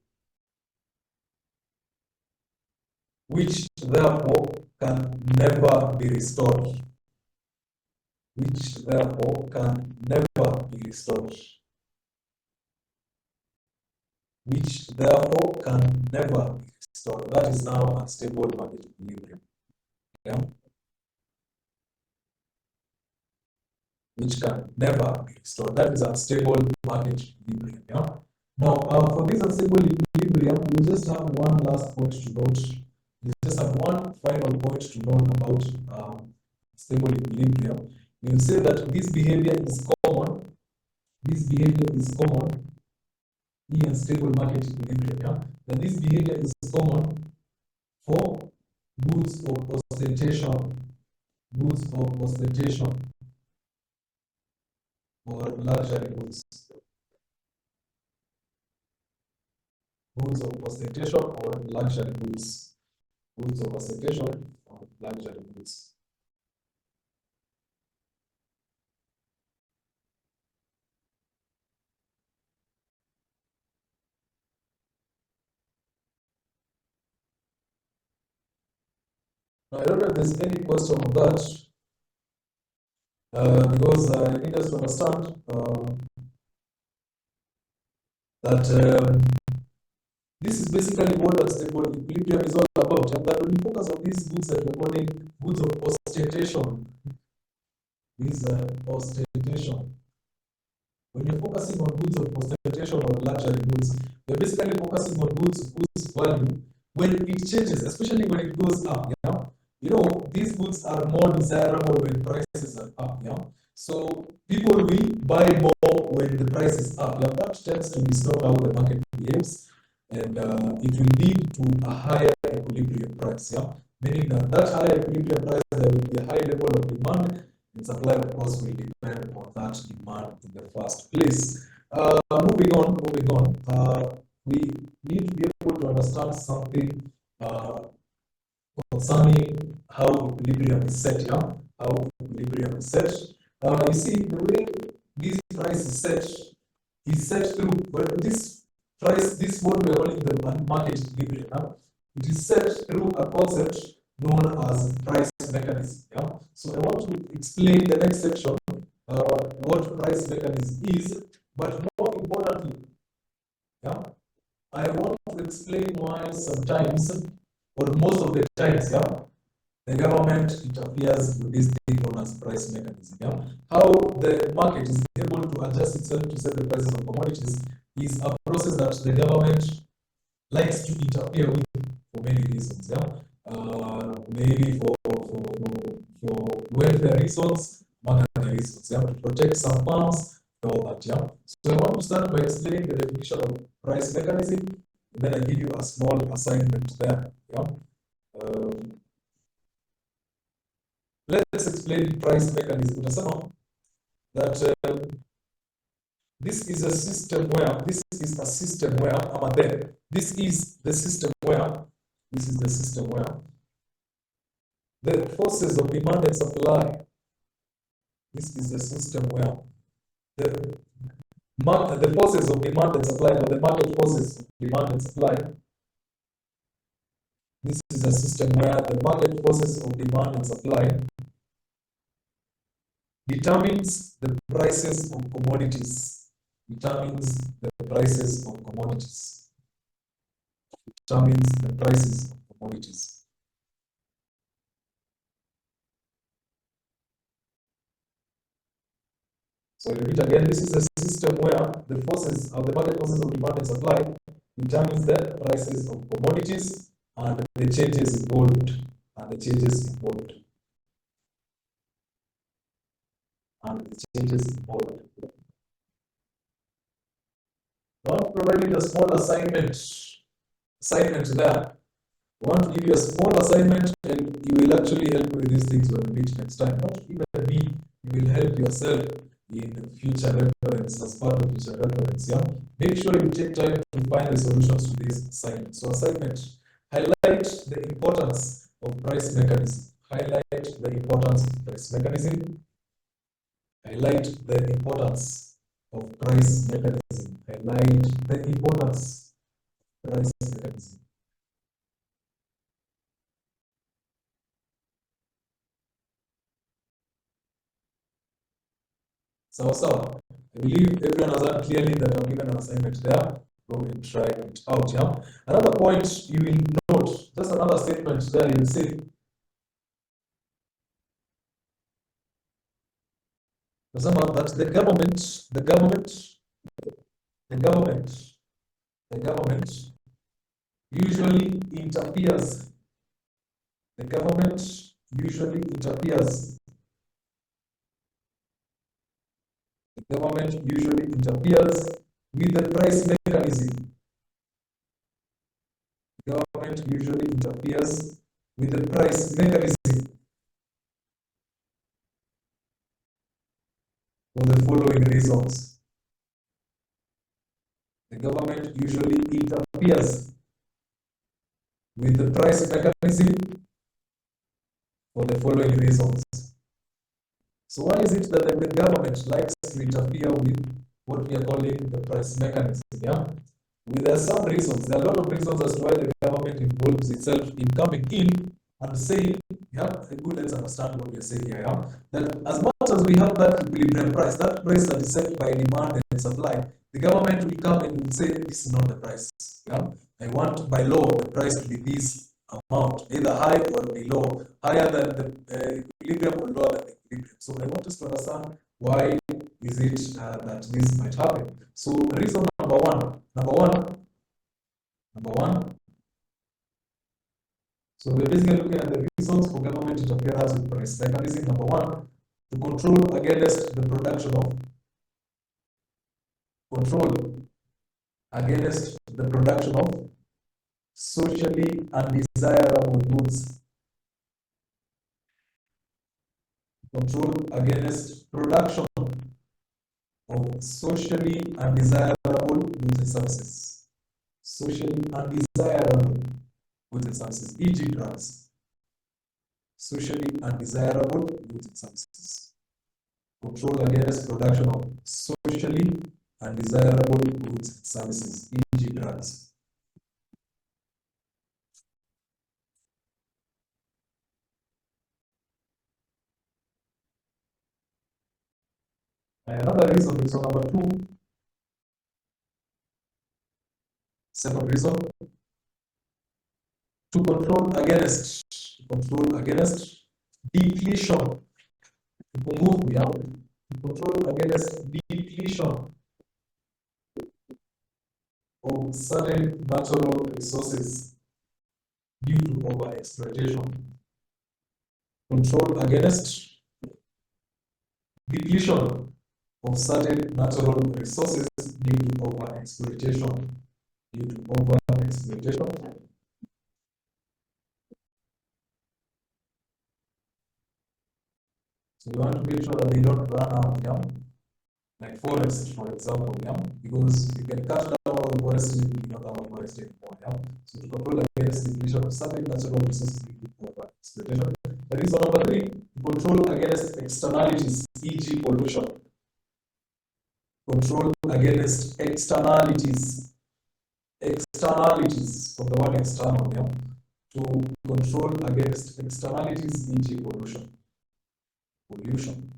which therefore can never be restored. Which therefore can never be restored. Which therefore can never be restored. That is now unstable market equilibrium. Yeah? Which can never be restored. That is unstable market equilibrium. Yeah? Now, for this unstable equilibrium, we just have one last point to note. We just have one final point to note about stable equilibrium. We will say that this behavior is common. This behavior is common in unstable market equilibrium. Yeah? That this behavior is common for goods of ostentation, goods of ostentation, or luxury goods. Goods of ostentation or luxury goods. Goods of ostentation or luxury goods. Now, I don't know if there's any question on that, because I need us to understand that this is basically what unstable equilibrium is all about. And that when you focus on these goods that we're calling goods of ostentation, these ostentation. When you're focusing on goods of ostentation or luxury goods, you're basically focusing on goods whose value, when it changes, especially when it goes up, these goods are more desirable when prices are up, So people will buy more when the price is up. That tends to distort how the market behaves, and it will lead to a higher equilibrium price, Meaning that higher equilibrium price, there will be a high level of demand, and supply, of course, will depend on that demand in the first place. Moving on. We need to be able to understand something concerning how equilibrium is set. How equilibrium is set. You see, the way this price is set through this price. This what we are calling the market equilibrium. It is set through a concept known as price mechanism. So I want to explain the next section what price mechanism is, but more importantly, I want to explain why sometimes, or most of the times, the government interferes with this thing known as price mechanism. How the market is able to adjust itself to set the prices of commodities is a process that the government likes to interfere with for many reasons. Mainly for welfare reasons, monetary reasons, to protect some farms, and all that. So I want to start by explaining the definition of price mechanism, and then I give you a small assignment there. Let's explain price mechanism. That this is a system where this is the system where the forces of demand and supply. This is the system where the the forces of demand and supply, or the market forces of demand and supply. This is a system where the market forces of demand and supply determines the prices of commodities. Determines the prices of commodities. Determines the prices of commodities. So I repeat again, this is a system where the forces of the market forces of demand and supply determines the prices of commodities and the changes involved. And the changes involved. And the changes involved. Now I'm providing a small assignment there. I want to give you a small assignment and you will actually help with these things when we meet next time. Not even me, you will help yourself in future reference, as part of future reference. Yeah? Make sure you take time to find the solutions to this assignment. So assignment, highlight the importance of price mechanism. Highlight the importance of price mechanism. Highlight the importance of price mechanism. Highlight the importance of price mechanism. So I believe everyone has heard clearly that I've given an assignment there. Go and try it out. Yeah. Another point you will note, just another statement there, you will say that the government usually interferes. The government usually interferes. The government usually interferes with the price mechanism. The government usually interferes with the price mechanism for the following reasons. The government usually interferes with the price mechanism for the following reasons. So why is it that the government likes to interfere with what we are calling the price mechanism? Yeah, well, there are some reasons. There are a lot of reasons as to why the government involves itself in coming in and saying, yeah, let's understand what we are saying here. Yeah? That as much as we have that equilibrium price, that price that is set by demand and supply, the government will come and will say, this is not the price. Yeah? I want by law the price to be this amount, either high or below, higher than the equilibrium or lower than the equilibrium. So I want us to understand why is it that this might happen. So reason number one. So we're basically looking at the reasons for government interference with price mechanism. Number one, to control against the production of socially undesirable goods. Control against production of socially undesirable goods and services. Socially undesirable goods and services, e.g. drugs. Socially undesirable goods and services. Control against production of socially undesirable goods and services, e.g. drugs. Another reason, reason number two, second reason, to control against depletion. To control against depletion of certain natural resources due to overexploitation. Control against depletion of certain natural resources due to overexploitation. So you want to make sure that they don't run out, yeah? Like forest, for example, yeah? Because you can cut down all the forest if you don't have a forest anymore, yeah? So to control against depletion of certain natural resources due to overexploitation. That is number three, to control against externalities, e.g. pollution. control against externalities. Externalities from the word external, yeah? To control against externalities into pollution. Pollution.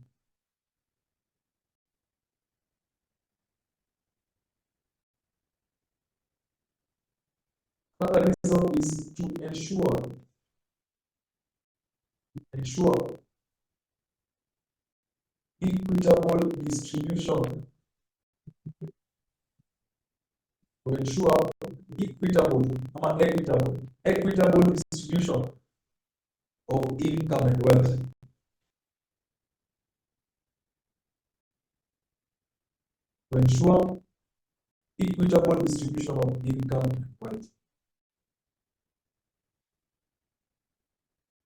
Another reason is to ensure equitable distribution. To ensure equitable distribution of income and wealth. To ensure equitable distribution of income and wealth.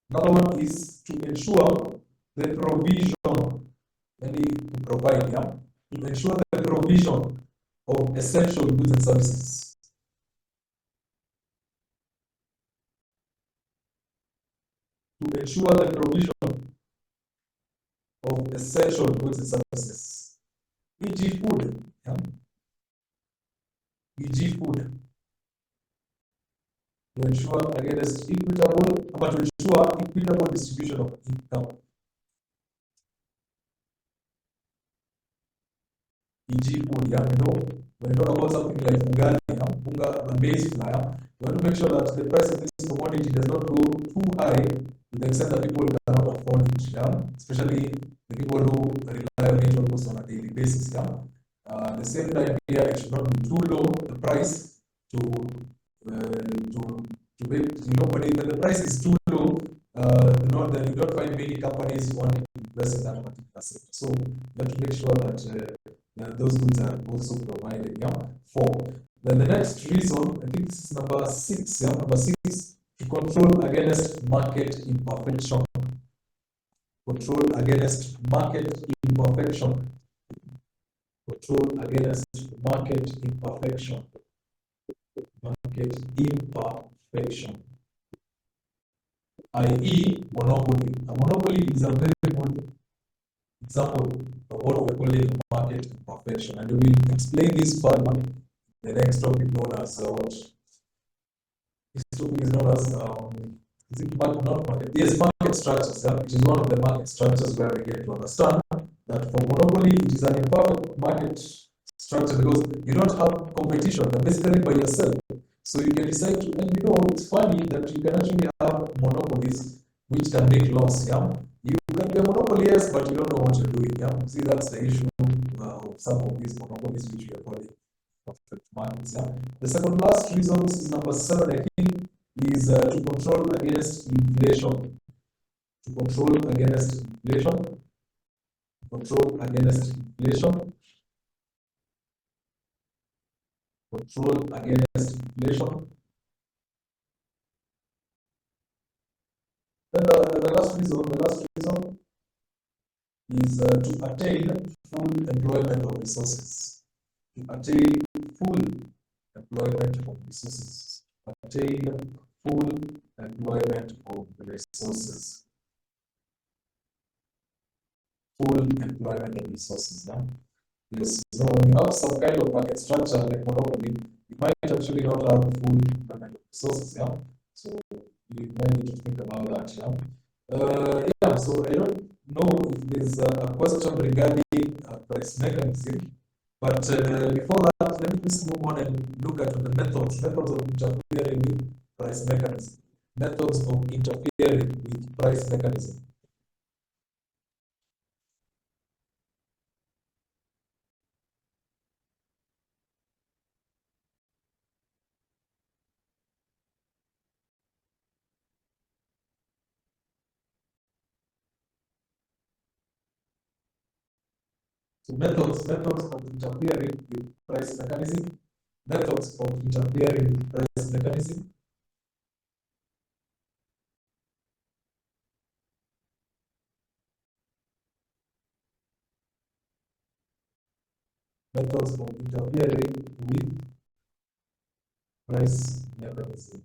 Another one is to ensure the provision, and to provide, yeah, to ensure the provision of essential goods and services. To ensure the provision of essential goods and services. E.g. food, yeah? E.g. food. To ensure against to ensure equitable distribution of income. E.g. food, yeah, when you talk about something like ugali, bunga and maize flour, you want to make sure that the price of this commodity does not go too high to the extent that people cannot afford it, yeah? Especially the people who rely on it almost on a daily basis, yeah? At the same time here, it should not be too low, the price to make, when the price is too low, then you don't find many companies wanting to invest in that particular sector. So you have to make sure that those goods are also provided, yeah? 4. Then the next reason, I think this is number 6, yeah? Number 6, to control against market imperfection. Control against market imperfection. Control against market imperfection. Market imperfection. I.e., monopoly. A monopoly is a very good example of what we're calling market imperfection. And we will explain this further in the next topic known as what? This topic is known as is it market? Yes, market structures, yeah, which is one of the market structures where we get to understand that for monopoly it is an imperfect market structure because you don't have competition, you're basically by yourself. So you can decide to, and it's funny that you can actually have monopolies which can make loss, yeah. You can be a monopoly, yes, but you don't know what you're doing, yeah. See, that's the issue of some of these monopolies which we are calling perfect markets, yeah. The second last reason, this is number 7, I think, is to control against inflation. To control against inflation. Control against inflation. Control against inflation. Then the last reason is to attain full employment of resources. To attain full employment of resources. Attain full employment of resources. Full employment of resources. Yeah? Yes. So when you have some kind of market structure like monopoly, you might actually not have full employment of resources. Yeah. So you might need to think about that. Yeah. So I don't know if there's a question regarding price mechanism, but before that, let me just move on and look at the methods of interfering with price mechanism. Methods of interfering with price mechanism. So methods of interfering with price mechanism. Methods of interfering with price mechanism. Methods of interfering with price mechanism.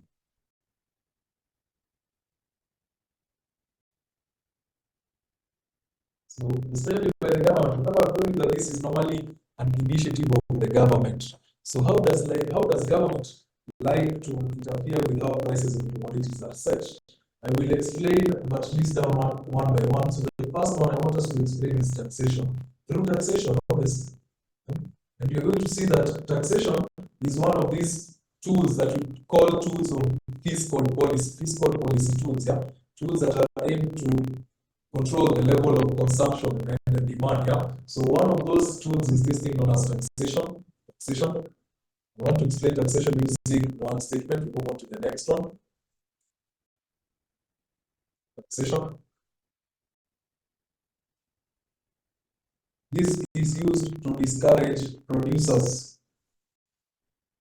So especially when the government told you that this is normally an initiative of the government. So how does government like to interfere with how prices of commodities are set? I will explain, but list down one by one. So the first one I want us to explain is taxation. Through taxation, obviously, and you're going to see that taxation is one of these tools that we call tools of fiscal policy tools, yeah, tools that are aimed to control the level of consumption and the demand, yeah. So one of those tools is this thing known as taxation. Taxation. I want to explain taxation using one statement. We move on to the next one. Taxation. This is used to discourage producers.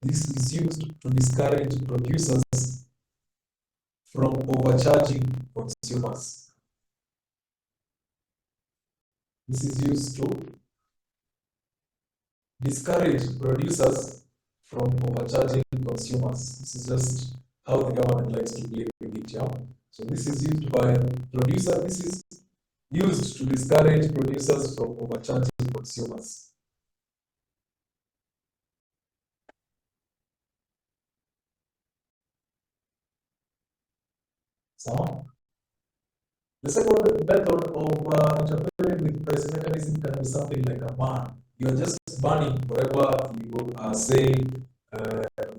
This is used to discourage producers from overcharging consumers. This is used to discourage producers from overcharging consumers. This is just how the government likes to play with it, yeah? So this is used by producers. This is used to discourage producers from overcharging consumers. So, the second method of interfering with price mechanism can be something like a ban. You are just banning whatever you are saying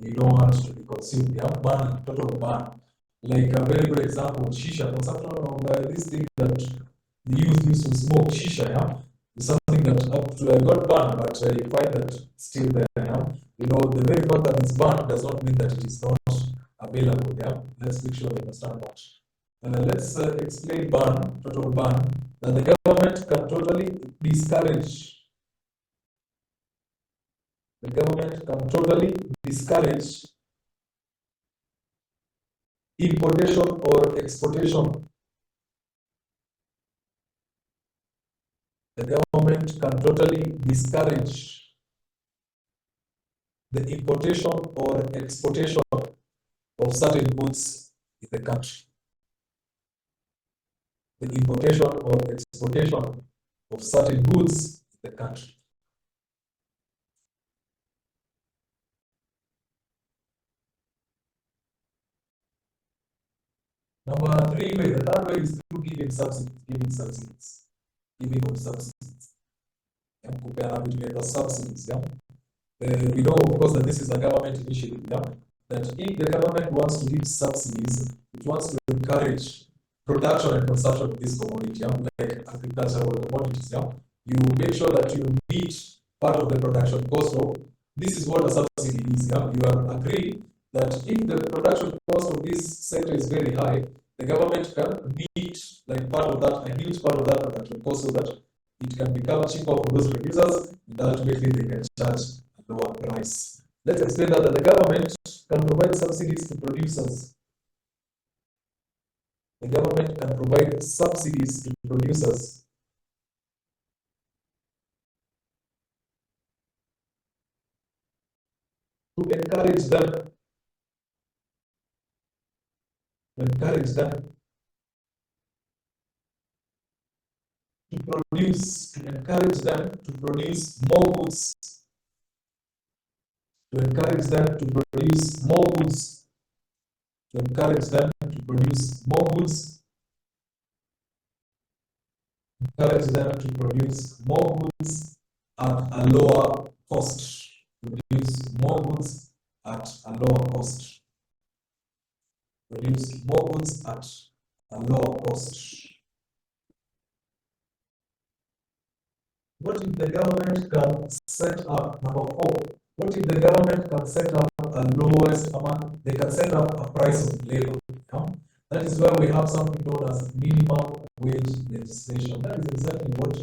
you don't want to be consumed. You have banning, total ban. Like a very good example, shisha, consumption of this thing that the youth used to smoke, shisha, yeah? It's something that up to got banned, but you find that still there, yeah? You know, the very fact that it's banned does not mean that it is not available, yeah? Let's make sure we understand that. Let's explain ban, total ban, that the government can totally discourage. The government can totally discourage importation or exportation. The government can totally discourage the importation or exportation of certain goods in the country. The importation or exportation of certain goods in the country. Number three way, the third way is through giving subsidies. Giving of subsidies. The subsidies, yeah. We know, of course, that this is a government initiative, yeah. That if the government wants to give subsidies, it wants to encourage production and consumption of this commodity, yeah, like agricultural commodities, yeah. You make sure that you meet part of the production cost of this is what a subsidy is, yeah. You are agreeing that if the production cost of this sector is very high, the government can meet like part of that, a huge part of that production cost, so that it can become cheaper for those producers, and ultimately they can charge a lower price. Let's explain that the government can provide subsidies to producers. The government can provide subsidies to producers to encourage them to encourage them to produce more goods, to encourage them to produce more goods, to encourage them to produce more goods, encourage them to produce more goods at a lower cost. Produce more goods at a lower cost. Produce more goods at a lower cost. What if the government can set up, number four, what if the government can set up a lowest amount, they can set up a price of labor? Yeah? That is where we have something known as minimum wage legislation. That is exactly what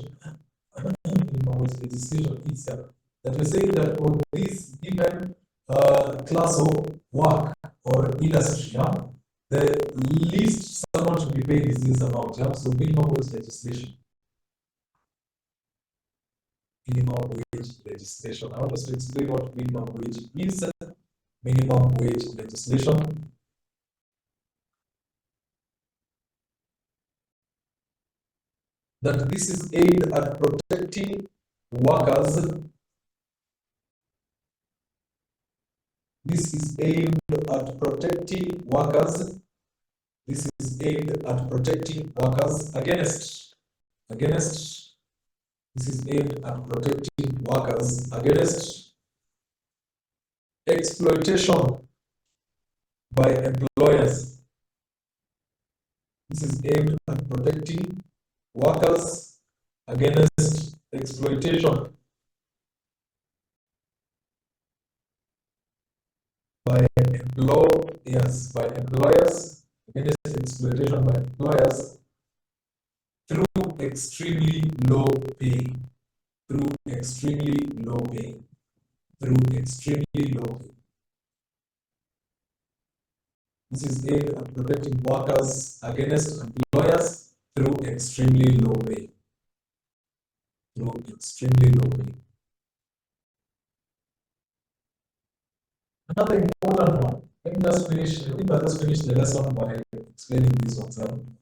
minimum wage legislation is. That we're saying that for this given class of work or industry, yeah, the least someone should be paid is this amount. Yeah? So minimum wage legislation. Minimum wage legislation. I want us to explain what minimum wage is. Minimum wage legislation. That this is aimed at protecting workers This is aimed at protecting workers. This is aimed at protecting workers against. This is aimed at protecting workers against exploitation by employers. This is aimed at protecting workers against exploitation by employers against exploitation by employers through extremely low pay. Through extremely low pay. This is aimed at protecting workers against employers through extremely low pay. Another important one. Let me just finish. I think I'll just finish the lesson by explaining this one.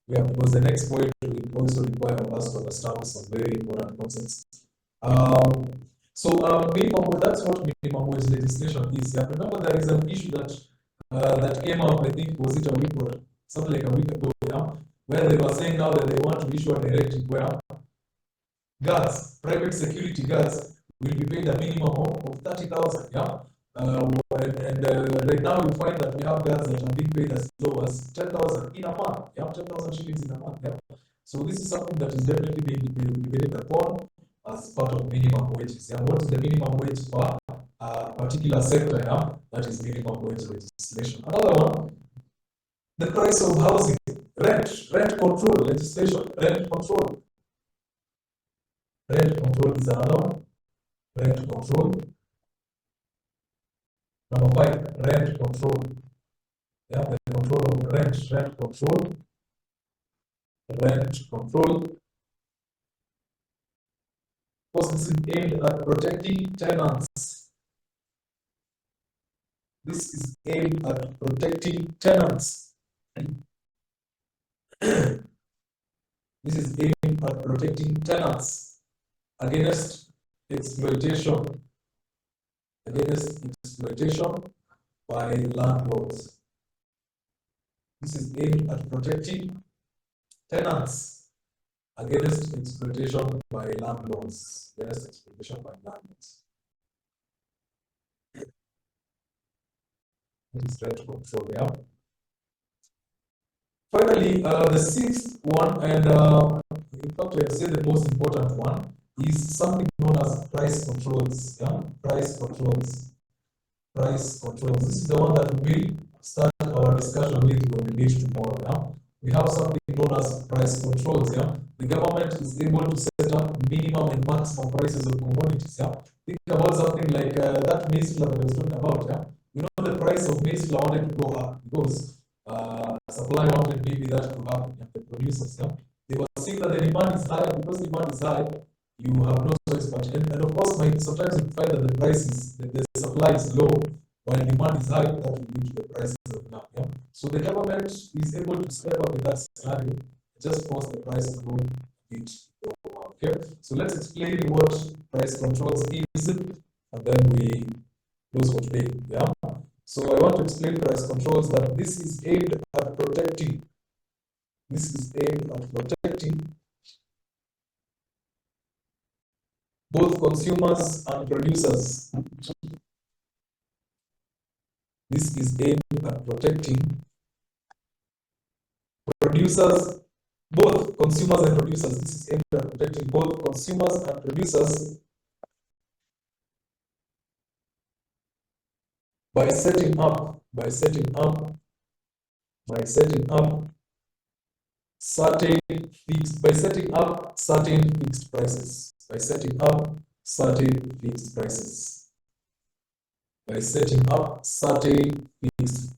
Yeah, because the next point will also require us to understand some very important concepts. Minimum wage, that's what minimum wage legislation is. Yeah, remember there is an issue that came up, I think, was it a week or something like a week ago, yeah, where they were saying now that they want to issue a directive where guards, private security guards, will be paid a minimum of 30,000, yeah. Right now you find that we have guards that are being paid as low as 10,000 in a month, yeah, 10,000 shillings in a month, yeah. So this is something that is definitely being debated upon as part of minimum wages. Yeah, what is the minimum wage for a particular sector? Yeah, that is minimum wage legislation. Another one, the price of housing, rent control legislation, rent control is another one. Rent control. Number 5, rent control. Yeah, the control of rent control. Rent control. Of course, this is aimed at protecting tenants. This is aimed at protecting tenants. This is aimed at protecting tenants against exploitation. Against exploitation by landlords. This is aimed at protecting tenants against exploitation by landlords. Against exploitation by landlords. That is rent control, yeah. Finally, the sixth one, and in fact, I'd say the most important one, is something known as price controls. Yeah, price controls. This is the one that we will start our discussion with when we meet tomorrow. Yeah, we have something known as price controls. Yeah, the government is able to set up minimum and maximum prices of commodities. Yeah, think about something like that maize flour that I was talking about. Yeah, you know the price of maize flour wanted to go up because supply wanted maybe that to happen. Yeah, the producers. Yeah, they were saying that the demand is high. Because demand is high, you have no choice but, and of course, sometimes you find that the supply is low, while demand is high, that will lead to the prices of now. Yeah? So the government is able to step up in that scenario, just force the price to go a bit lower. Okay, so let's explain what price controls is, and then we close for today. Yeah. So I want to explain price controls that this is aimed at protecting. This is aimed at protecting both consumers and producers. This is aimed at protecting producers, both consumers and producers. This is aimed at protecting both consumers and producers by setting up certain fixed prices. By setting up certain fixed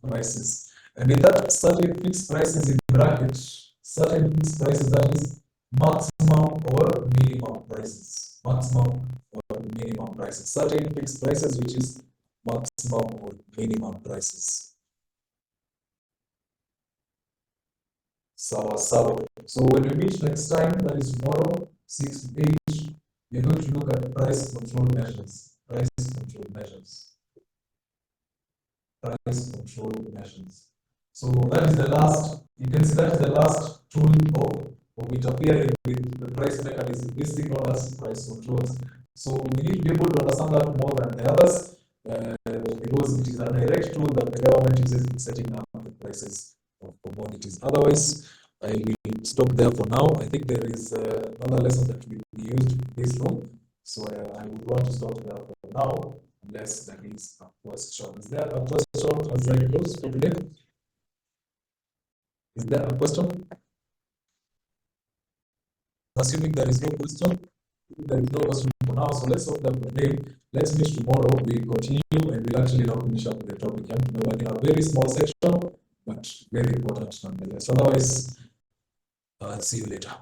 prices. And in that certain fixed prices in bracket, certain fixed prices, that is maximum or minimum prices. Certain fixed prices, which is maximum or minimum prices. So when we meet next time, that is tomorrow, 6 to 8, we are going to look at price control measures. price control measures. So that is the last, you can see that is the last tool of interfering with the price mechanism. This thing known as price controls. So we need to be able to understand that more than the others, because it is a direct tool that the government uses in setting up the prices of commodities. Otherwise, I will stop there for now. I think there is another lesson that will be used in this room. So I would want to stop there for now, unless there is a question. Is there a question as I close for today? Is there a question? Assuming there is no question, there is no question for now. So let's stop there for today. Let's meet tomorrow. We continue and we'll actually now finish up the topic. I'm in a very small section, but very important nonetheless. Otherwise, see you later.